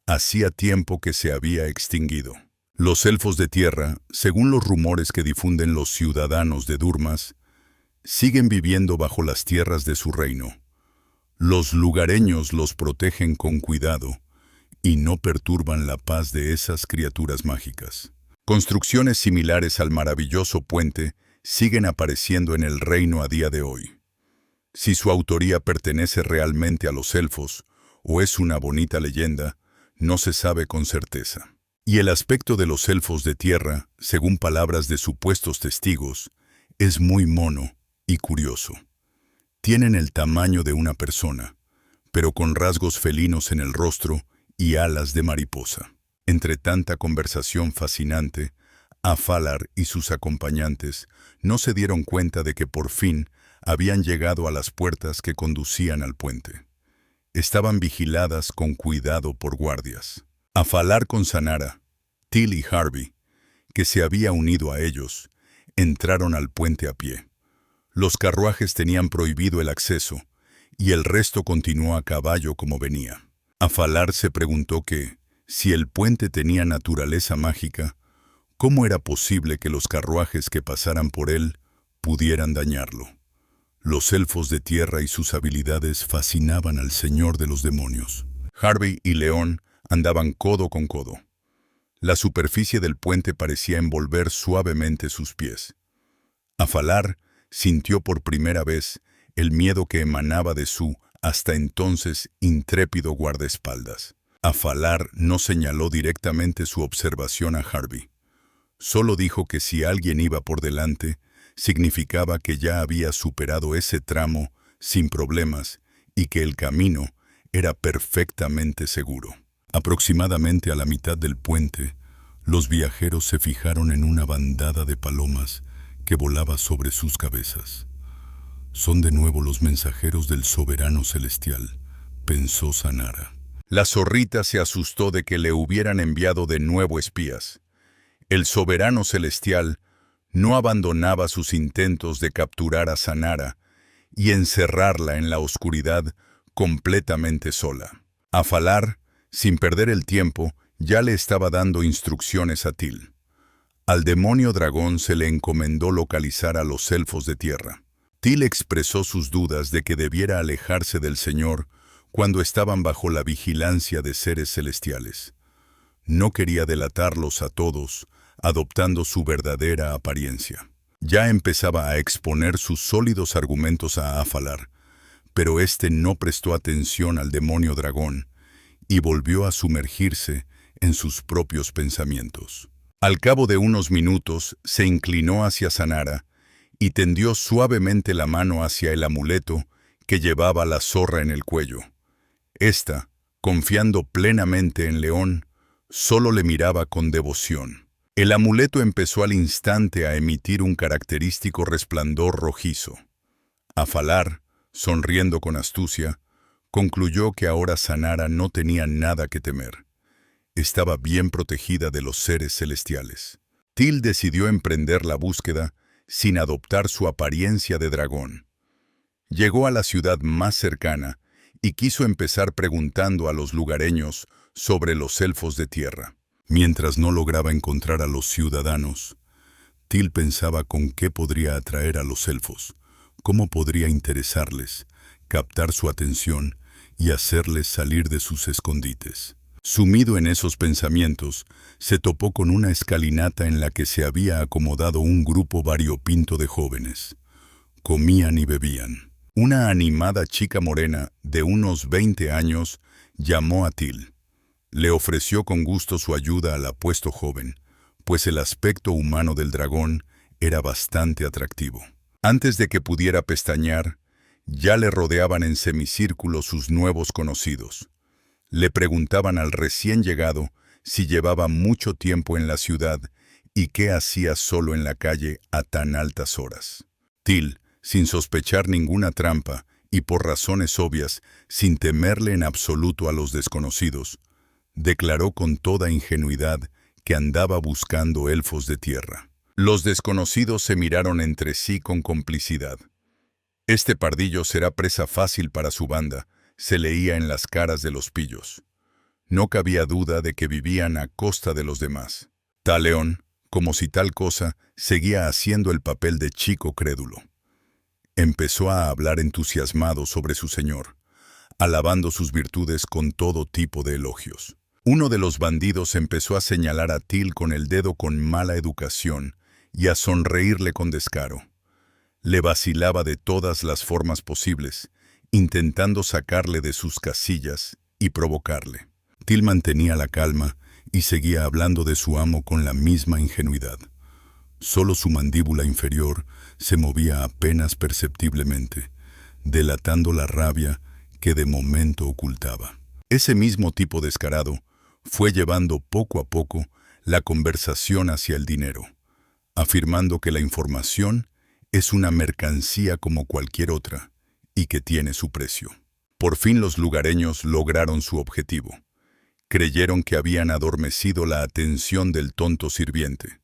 hacía tiempo que se había extinguido. Los elfos de tierra, según los rumores que difunden los ciudadanos de Durmas, siguen viviendo bajo las tierras de su reino. Los lugareños los protegen con cuidado y no perturban la paz de esas criaturas mágicas. Construcciones similares al maravilloso puente siguen apareciendo en el reino a día de hoy. Si su autoría pertenece realmente a los elfos o es una bonita leyenda, no se sabe con certeza. Y el aspecto de los elfos de tierra, según palabras de supuestos testigos, es muy mono y curioso. Tienen el tamaño de una persona, pero con rasgos felinos en el rostro y alas de mariposa. Entre tanta conversación fascinante, Afalar y sus acompañantes no se dieron cuenta de que por fin habían llegado a las puertas que conducían al puente. Estaban vigiladas con cuidado por guardias. Afalar con Sanara, Til y Harvey, que se había unido a ellos, entraron al puente a pie. Los carruajes tenían prohibido el acceso, y el resto continuó a caballo como venía. Afalar se preguntó que, si el puente tenía naturaleza mágica, ¿cómo era posible que los carruajes que pasaran por él pudieran dañarlo? Los elfos de tierra y sus habilidades fascinaban al señor de los demonios. Harvey y León andaban codo con codo. La superficie del puente parecía envolver suavemente sus pies. Afalar sintió por primera vez el miedo que emanaba de su, hasta entonces, intrépido guardaespaldas. Afalar no señaló directamente su observación a Harvey. Solo dijo que si alguien iba por delante, significaba que ya había superado ese tramo sin problemas y que el camino era perfectamente seguro. Aproximadamente a la mitad del puente, los viajeros se fijaron en una bandada de palomas que volaba sobre sus cabezas. Son de nuevo los mensajeros del soberano celestial, pensó Sanara. La zorrita se asustó de que le hubieran enviado de nuevo espías. El soberano celestial no abandonaba sus intentos de capturar a Sanara y encerrarla en la oscuridad completamente sola. Afalar, sin perder el tiempo, ya le estaba dando instrucciones a Til. Al demonio dragón se le encomendó localizar a los elfos de tierra. Til expresó sus dudas de que debiera alejarse del Señor cuando estaban bajo la vigilancia de seres celestiales. No quería delatarlos a todos, adoptando su verdadera apariencia. Ya empezaba a exponer sus sólidos argumentos a Afalar, pero éste no prestó atención al demonio dragón y volvió a sumergirse en sus propios pensamientos. Al cabo de unos minutos se inclinó hacia Sanara y tendió suavemente la mano hacia el amuleto que llevaba la zorra en el cuello. Esta, confiando plenamente en León, solo le miraba con devoción. El amuleto empezó al instante a emitir un característico resplandor rojizo. Afalar, sonriendo con astucia, concluyó que ahora Sanara no tenía nada que temer. Estaba bien protegida de los seres celestiales. Til decidió emprender la búsqueda sin adoptar su apariencia de dragón. Llegó a la ciudad más cercana y quiso empezar preguntando a los lugareños sobre los elfos de tierra. Mientras no lograba encontrar a los ciudadanos, Til pensaba con qué podría atraer a los elfos, cómo podría interesarles, captar su atención y hacerles salir de sus escondites. Sumido en esos pensamientos, se topó con una escalinata en la que se había acomodado un grupo variopinto de jóvenes. Comían y bebían. Una animada chica morena de unos 20 años llamó a Til. Le ofreció con gusto su ayuda al apuesto joven, pues el aspecto humano del dragón era bastante atractivo. Antes de que pudiera pestañear, ya le rodeaban en semicírculo sus nuevos conocidos. Le preguntaban al recién llegado si llevaba mucho tiempo en la ciudad y qué hacía solo en la calle a tan altas horas. Till, sin sospechar ninguna trampa y por razones obvias, sin temerle en absoluto a los desconocidos, declaró con toda ingenuidad que andaba buscando elfos de tierra. Los desconocidos se miraron entre sí con complicidad. Este pardillo será presa fácil para su banda, se leía en las caras de los pillos. No cabía duda de que vivían a costa de los demás. Taleón, como si tal cosa, seguía haciendo el papel de chico crédulo. Empezó a hablar entusiasmado sobre su señor, alabando sus virtudes con todo tipo de elogios. Uno de los bandidos empezó a señalar a Till con el dedo con mala educación y a sonreírle con descaro. Le vacilaba de todas las formas posibles, intentando sacarle de sus casillas y provocarle. Till mantenía la calma y seguía hablando de su amo con la misma ingenuidad. Solo su mandíbula inferior se movía apenas perceptiblemente, delatando la rabia que de momento ocultaba. Ese mismo tipo descarado fue llevando poco a poco la conversación hacia el dinero, afirmando que la información es una mercancía como cualquier otra y que tiene su precio. Por fin los lugareños lograron su objetivo. Creyeron que habían adormecido la atención del tonto sirviente.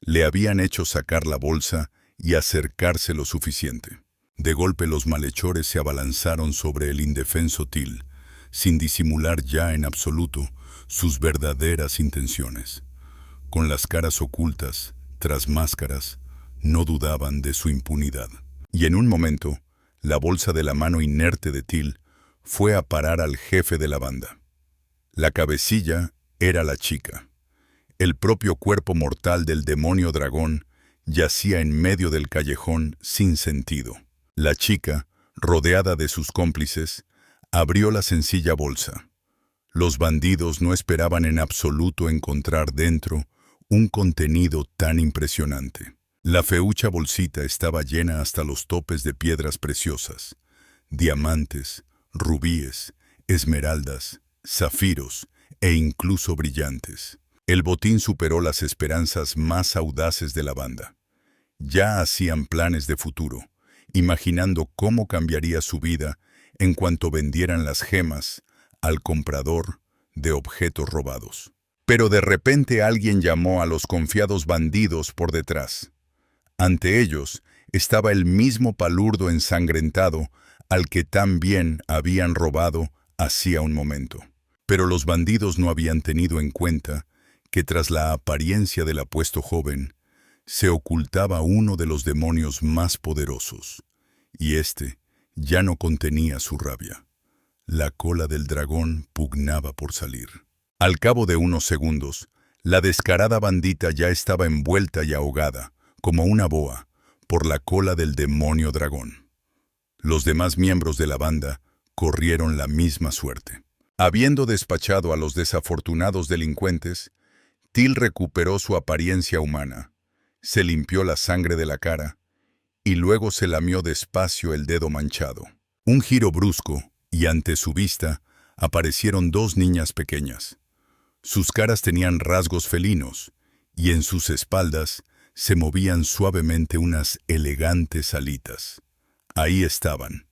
Le habían hecho sacar la bolsa y acercarse lo suficiente. De golpe los malhechores se abalanzaron sobre el indefenso Till, sin disimular ya en absoluto sus verdaderas intenciones. Con las caras ocultas, tras máscaras, no dudaban de su impunidad. Y en un momento, la bolsa de la mano inerte de Till fue a parar al jefe de la banda. La cabecilla era la chica. El propio cuerpo mortal del demonio dragón yacía en medio del callejón sin sentido. La chica, rodeada de sus cómplices, abrió la sencilla bolsa. Los bandidos no esperaban en absoluto encontrar dentro un contenido tan impresionante. La feucha bolsita estaba llena hasta los topes de piedras preciosas, diamantes, rubíes, esmeraldas, zafiros e incluso brillantes. El botín superó las esperanzas más audaces de la banda. Ya hacían planes de futuro, imaginando cómo cambiaría su vida en cuanto vendieran las gemas al comprador de objetos robados. Pero de repente alguien llamó a los confiados bandidos por detrás. Ante ellos estaba el mismo palurdo ensangrentado al que tan bien habían robado hacía un momento. Pero los bandidos no habían tenido en cuenta que tras la apariencia del apuesto joven se ocultaba uno de los demonios más poderosos, y éste ya no contenía su rabia. La cola del dragón pugnaba por salir. Al cabo de unos segundos, la descarada bandita ya estaba envuelta y ahogada, como una boa, por la cola del demonio dragón. Los demás miembros de la banda corrieron la misma suerte. Habiendo despachado a los desafortunados delincuentes, Till recuperó su apariencia humana, se limpió la sangre de la cara y luego se lamió despacio el dedo manchado. Un giro brusco y ante su vista aparecieron dos niñas pequeñas. Sus caras tenían rasgos felinos y en sus espaldas se movían suavemente unas elegantes alitas. Ahí estaban,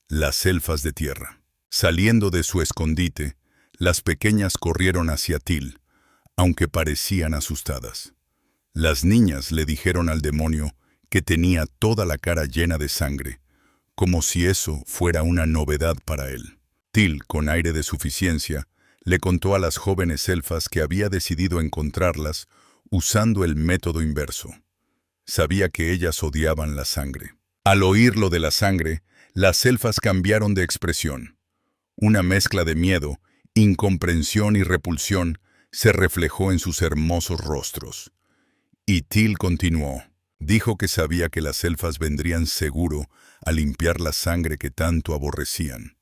las elfas de tierra. Saliendo de su escondite, las pequeñas corrieron hacia Till, aunque parecían asustadas. Las niñas le dijeron al demonio que tenía toda la cara llena de sangre, como si eso fuera una novedad para él. Till, con aire de suficiencia, le contó a las jóvenes elfas que había decidido encontrarlas usando el método inverso. Sabía que ellas odiaban la sangre. Al oír lo de la sangre, las elfas cambiaron de expresión. Una mezcla de miedo, incomprensión y repulsión se reflejó en sus hermosos rostros. Y Till continuó. Dijo que sabía que las elfas vendrían seguro a limpiar la sangre que tanto aborrecían.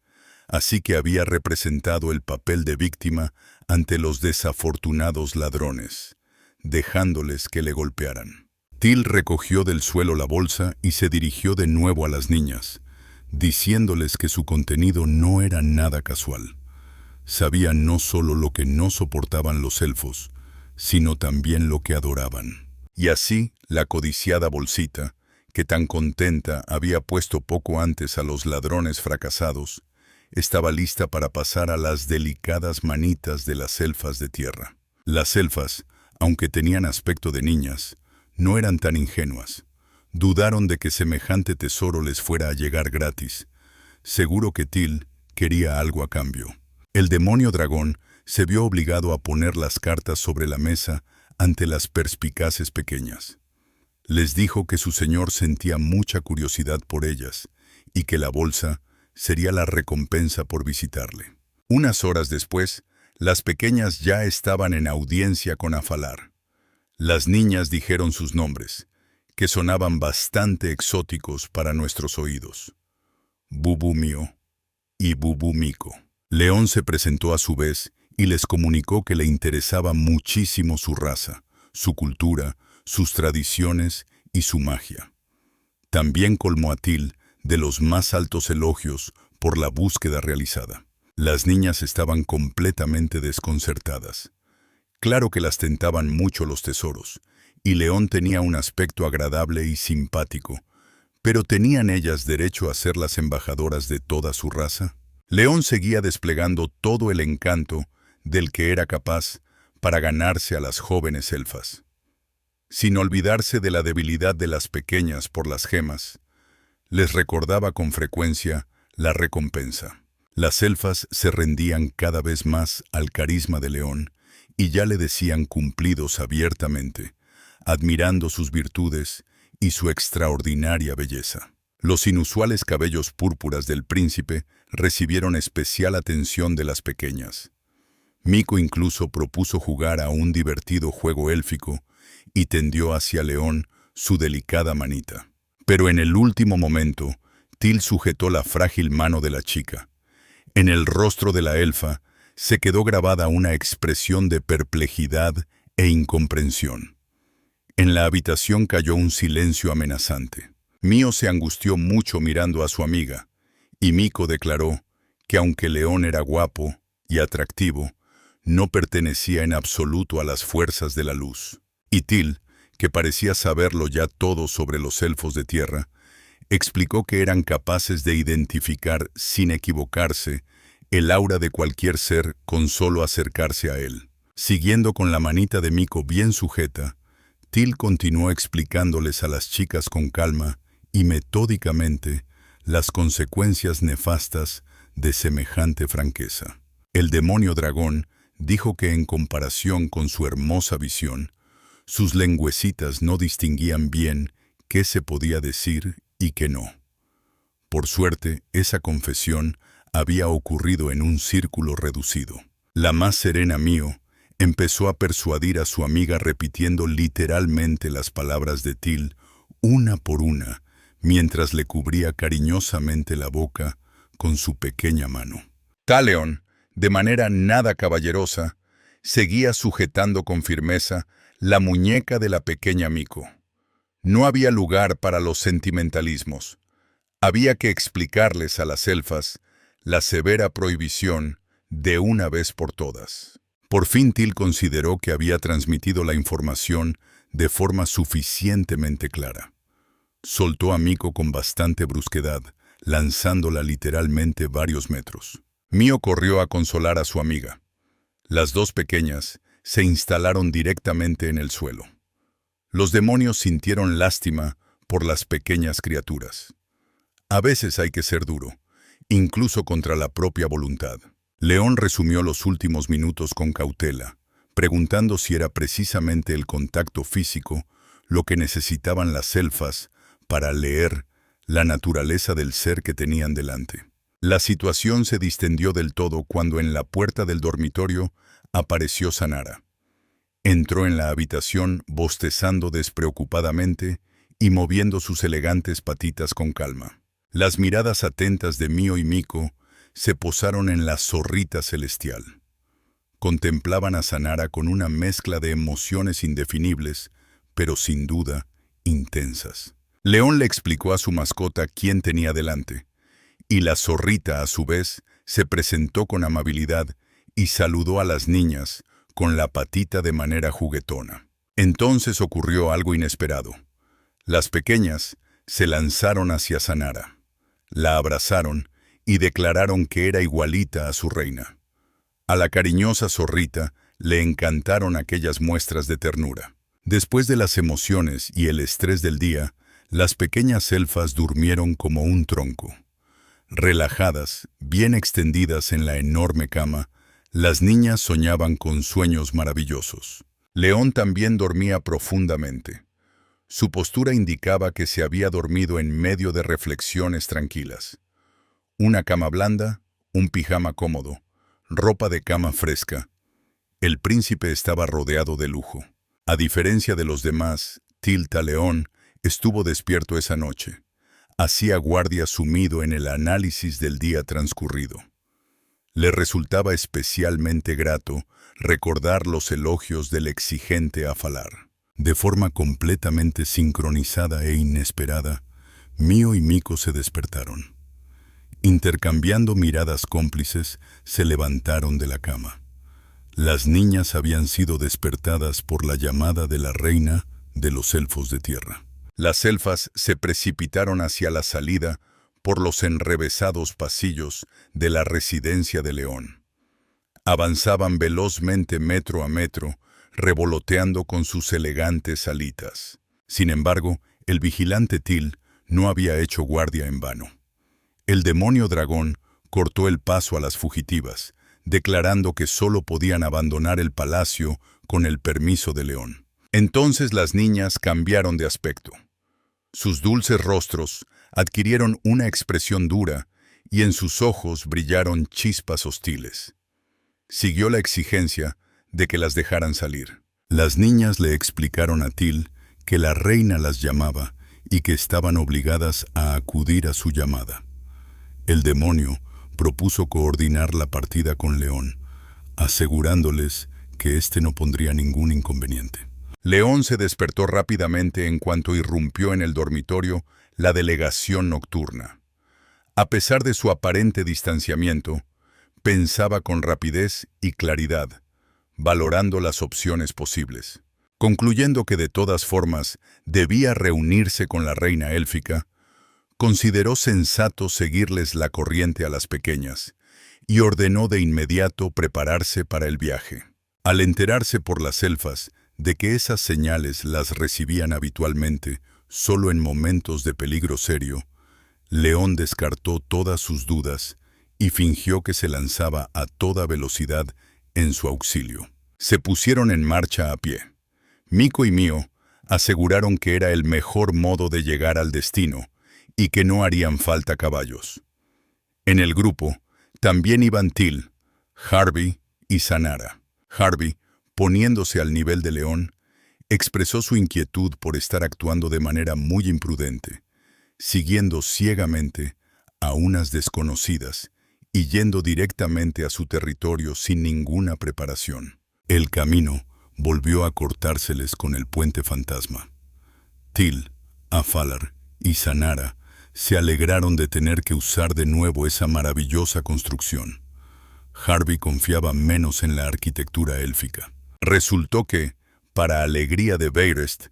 así que había representado el papel de víctima ante los desafortunados ladrones, dejándoles que le golpearan. Till recogió del suelo la bolsa y se dirigió de nuevo a las niñas, diciéndoles que su contenido no era nada casual. Sabía no solo lo que no soportaban los elfos, sino también lo que adoraban. Y así, la codiciada bolsita, que tan contenta había puesto poco antes a los ladrones fracasados, estaba lista para pasar a las delicadas manitas de las elfas de tierra. Las elfas, aunque tenían aspecto de niñas, no eran tan ingenuas. Dudaron de que semejante tesoro les fuera a llegar gratis. Seguro que Till quería algo a cambio. El demonio dragón se vio obligado a poner las cartas sobre la mesa ante las perspicaces pequeñas. Les dijo que su señor sentía mucha curiosidad por ellas y que la bolsa sería la recompensa por visitarle. Unas horas después, las pequeñas ya estaban en audiencia con Afalar. Las niñas dijeron sus nombres, que sonaban bastante exóticos para nuestros oídos: Bubu Mío y Bubu Mico. León se presentó a su vez y les comunicó que le interesaba muchísimo su raza, su cultura, sus tradiciones y su magia. También colmó a Till de los más altos elogios por la búsqueda realizada. Las niñas estaban completamente desconcertadas. Claro que las tentaban mucho los tesoros, y León tenía un aspecto agradable y simpático, pero ¿tenían ellas derecho a ser las embajadoras de toda su raza? León seguía desplegando todo el encanto del que era capaz para ganarse a las jóvenes elfas. Sin olvidarse de la debilidad de las pequeñas por las gemas, les recordaba con frecuencia la recompensa. Las elfas se rendían cada vez más al carisma de León y ya le decían cumplidos abiertamente, admirando sus virtudes y su extraordinaria belleza. Los inusuales cabellos púrpuras del príncipe recibieron especial atención de las pequeñas. Mico incluso propuso jugar a un divertido juego élfico y tendió hacia León su delicada manita. Pero en el último momento, Till sujetó la frágil mano de la chica. En el rostro de la elfa se quedó grabada una expresión de perplejidad e incomprensión. En la habitación cayó un silencio amenazante. Mío se angustió mucho mirando a su amiga, y Mico declaró que aunque León era guapo y atractivo, no pertenecía en absoluto a las fuerzas de la luz. Y Till, que parecía saberlo ya todo sobre los elfos de tierra, explicó que eran capaces de identificar sin equivocarse el aura de cualquier ser con solo acercarse a él. Siguiendo con la manita de Mico bien sujeta, Till continuó explicándoles a las chicas con calma y metódicamente las consecuencias nefastas de semejante franqueza. El demonio dragón dijo que en comparación con su hermosa visión, sus lengüecitas no distinguían bien qué se podía decir y qué no. Por suerte, esa confesión había ocurrido en un círculo reducido. La más serena Mío empezó a persuadir a su amiga repitiendo literalmente las palabras de Till una por una, mientras le cubría cariñosamente la boca con su pequeña mano. Talion, de manera nada caballerosa, seguía sujetando con firmeza la muñeca de la pequeña Mico. No había lugar para los sentimentalismos. Había que explicarles a las elfas la severa prohibición de una vez por todas. Por fin Till consideró que había transmitido la información de forma suficientemente clara. Soltó a Mico con bastante brusquedad, lanzándola literalmente varios metros. Mío corrió a consolar a su amiga. Las dos pequeñas se instalaron directamente en el suelo. Los demonios sintieron lástima por las pequeñas criaturas. A veces hay que ser duro, incluso contra la propia voluntad. León resumió los últimos minutos con cautela, preguntando si era precisamente el contacto físico lo que necesitaban las elfas para leer la naturaleza del ser que tenían delante. La situación se distendió del todo cuando en la puerta del dormitorio apareció Sanara. Entró en la habitación bostezando despreocupadamente y moviendo sus elegantes patitas con calma. Las miradas atentas de Mío y Mico se posaron en la zorrita celestial. Contemplaban a Sanara con una mezcla de emociones indefinibles, pero sin duda intensas. León le explicó a su mascota quién tenía delante, y la zorrita, a su vez, se presentó con amabilidad y saludó a las niñas con la patita de manera juguetona. Entonces ocurrió algo inesperado. Las pequeñas se lanzaron hacia Sanara, la abrazaron y declararon que era igualita a su reina. A la cariñosa zorrita le encantaron aquellas muestras de ternura. Después de las emociones y el estrés del día, las pequeñas elfas durmieron como un tronco. Relajadas, bien extendidas en la enorme cama, las niñas soñaban con sueños maravillosos. León también dormía profundamente. Su postura indicaba que se había dormido en medio de reflexiones tranquilas. Una cama blanda, un pijama cómodo, ropa de cama fresca. El príncipe estaba rodeado de lujo. A diferencia de los demás, Tilta León estuvo despierto esa noche. Hacía guardia sumido en el análisis del día transcurrido. Le resultaba especialmente grato recordar los elogios del exigente Afalar. De forma completamente sincronizada e inesperada, Mío y Mico se despertaron. Intercambiando miradas cómplices, se levantaron de la cama. Las niñas habían sido despertadas por la llamada de la reina de los elfos de tierra. Las elfas se precipitaron hacia la salida por los enrevesados pasillos de la residencia de León. Avanzaban velozmente metro a metro, revoloteando con sus elegantes alitas. Sin embargo, el vigilante Til no había hecho guardia en vano. El demonio dragón cortó el paso a las fugitivas, declarando que solo podían abandonar el palacio con el permiso de León. Entonces las niñas cambiaron de aspecto. Sus dulces rostros adquirieron una expresión dura y en sus ojos brillaron chispas hostiles. Siguió la exigencia de que las dejaran salir. Las niñas le explicaron a Til que la reina las llamaba y que estaban obligadas a acudir a su llamada. El demonio propuso coordinar la partida con León, asegurándoles que éste no pondría ningún inconveniente. León se despertó rápidamente en cuanto irrumpió en el dormitorio la delegación nocturna. A pesar de su aparente distanciamiento, pensaba con rapidez y claridad, valorando las opciones posibles. Concluyendo que de todas formas debía reunirse con la reina élfica, consideró sensato seguirles la corriente a las pequeñas y ordenó de inmediato prepararse para el viaje. Al enterarse por las elfas de que esas señales las recibían habitualmente solo en momentos de peligro serio, León descartó todas sus dudas y fingió que se lanzaba a toda velocidad en su auxilio. Se pusieron en marcha a pie. Mico y Mío aseguraron que era el mejor modo de llegar al destino y que no harían falta caballos. En el grupo también iban Til, Harvey y Sanara. Harvey, poniéndose al nivel de León, expresó su inquietud por estar actuando de manera muy imprudente, siguiendo ciegamente a unas desconocidas y yendo directamente a su territorio sin ninguna preparación. El camino volvió a cortárseles con el puente fantasma. Til, Afalar y Sanara se alegraron de tener que usar de nuevo esa maravillosa construcción. Harvey confiaba menos en la arquitectura élfica. Resultó que, para alegría de Beirest,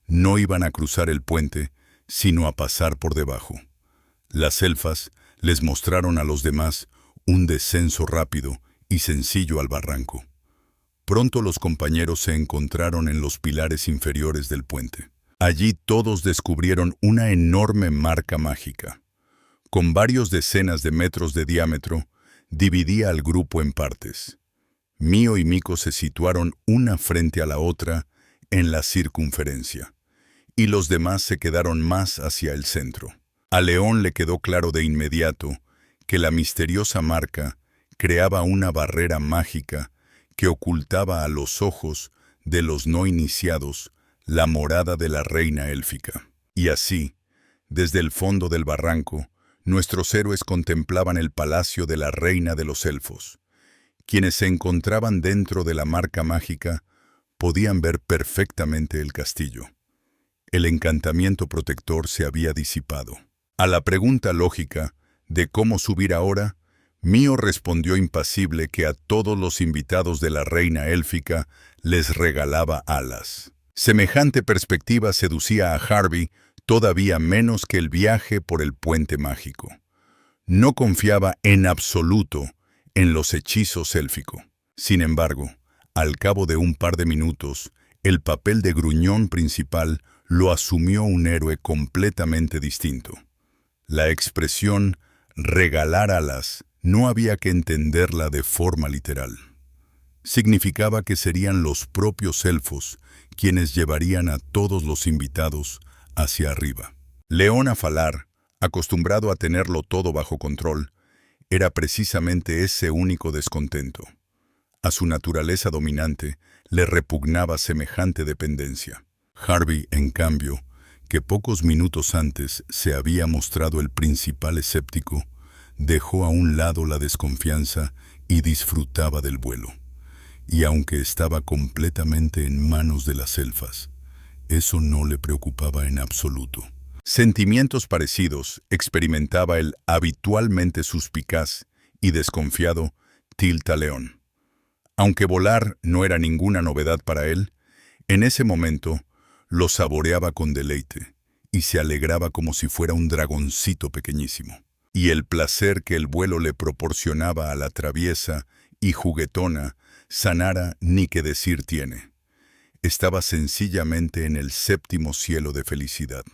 no iban a cruzar el puente, sino a pasar por debajo. Las elfas les mostraron a los demás un descenso rápido y sencillo al barranco. Pronto los compañeros se encontraron en los pilares inferiores del puente. Allí todos descubrieron una enorme marca mágica. Con varios decenas de metros de diámetro, dividía al grupo en partes. Mío y Mico se situaron una frente a la otra en la circunferencia, y los demás se quedaron más hacia el centro. A León le quedó claro de inmediato que la misteriosa marca creaba una barrera mágica que ocultaba a los ojos de los no iniciados la morada de la reina élfica. Y así, desde el fondo del barranco, nuestros héroes contemplaban el palacio de la reina de los elfos. Quienes se encontraban dentro de la marca mágica podían ver perfectamente el castillo. El encantamiento protector se había disipado. A la pregunta lógica de cómo subir ahora, Mío respondió impasible que a todos los invitados de la reina élfica les regalaba alas. Semejante perspectiva seducía a Harvey todavía menos que el viaje por el puente mágico. No confiaba en absoluto en los hechizos élficos. Sin embargo, al cabo de un par de minutos, el papel de gruñón principal lo asumió un héroe completamente distinto. La expresión «regalar alas» no había que entenderla de forma literal. Significaba que serían los propios elfos quienes llevarían a todos los invitados hacia arriba. León Afalar, acostumbrado a tenerlo todo bajo control, era precisamente ese único descontento. A su naturaleza dominante le repugnaba semejante dependencia. Harvey, en cambio, que pocos minutos antes se había mostrado el principal escéptico, dejó a un lado la desconfianza y disfrutaba del vuelo. Y aunque estaba completamente en manos de las elfas, eso no le preocupaba en absoluto. Sentimientos parecidos experimentaba el habitualmente suspicaz y desconfiado Tiltaleón. Aunque volar no era ninguna novedad para él, en ese momento lo saboreaba con deleite y se alegraba como si fuera un dragoncito pequeñísimo. Y el placer que el vuelo le proporcionaba a la traviesa y juguetona Sanara ni que decir tiene. Estaba sencillamente en el séptimo cielo de felicidad.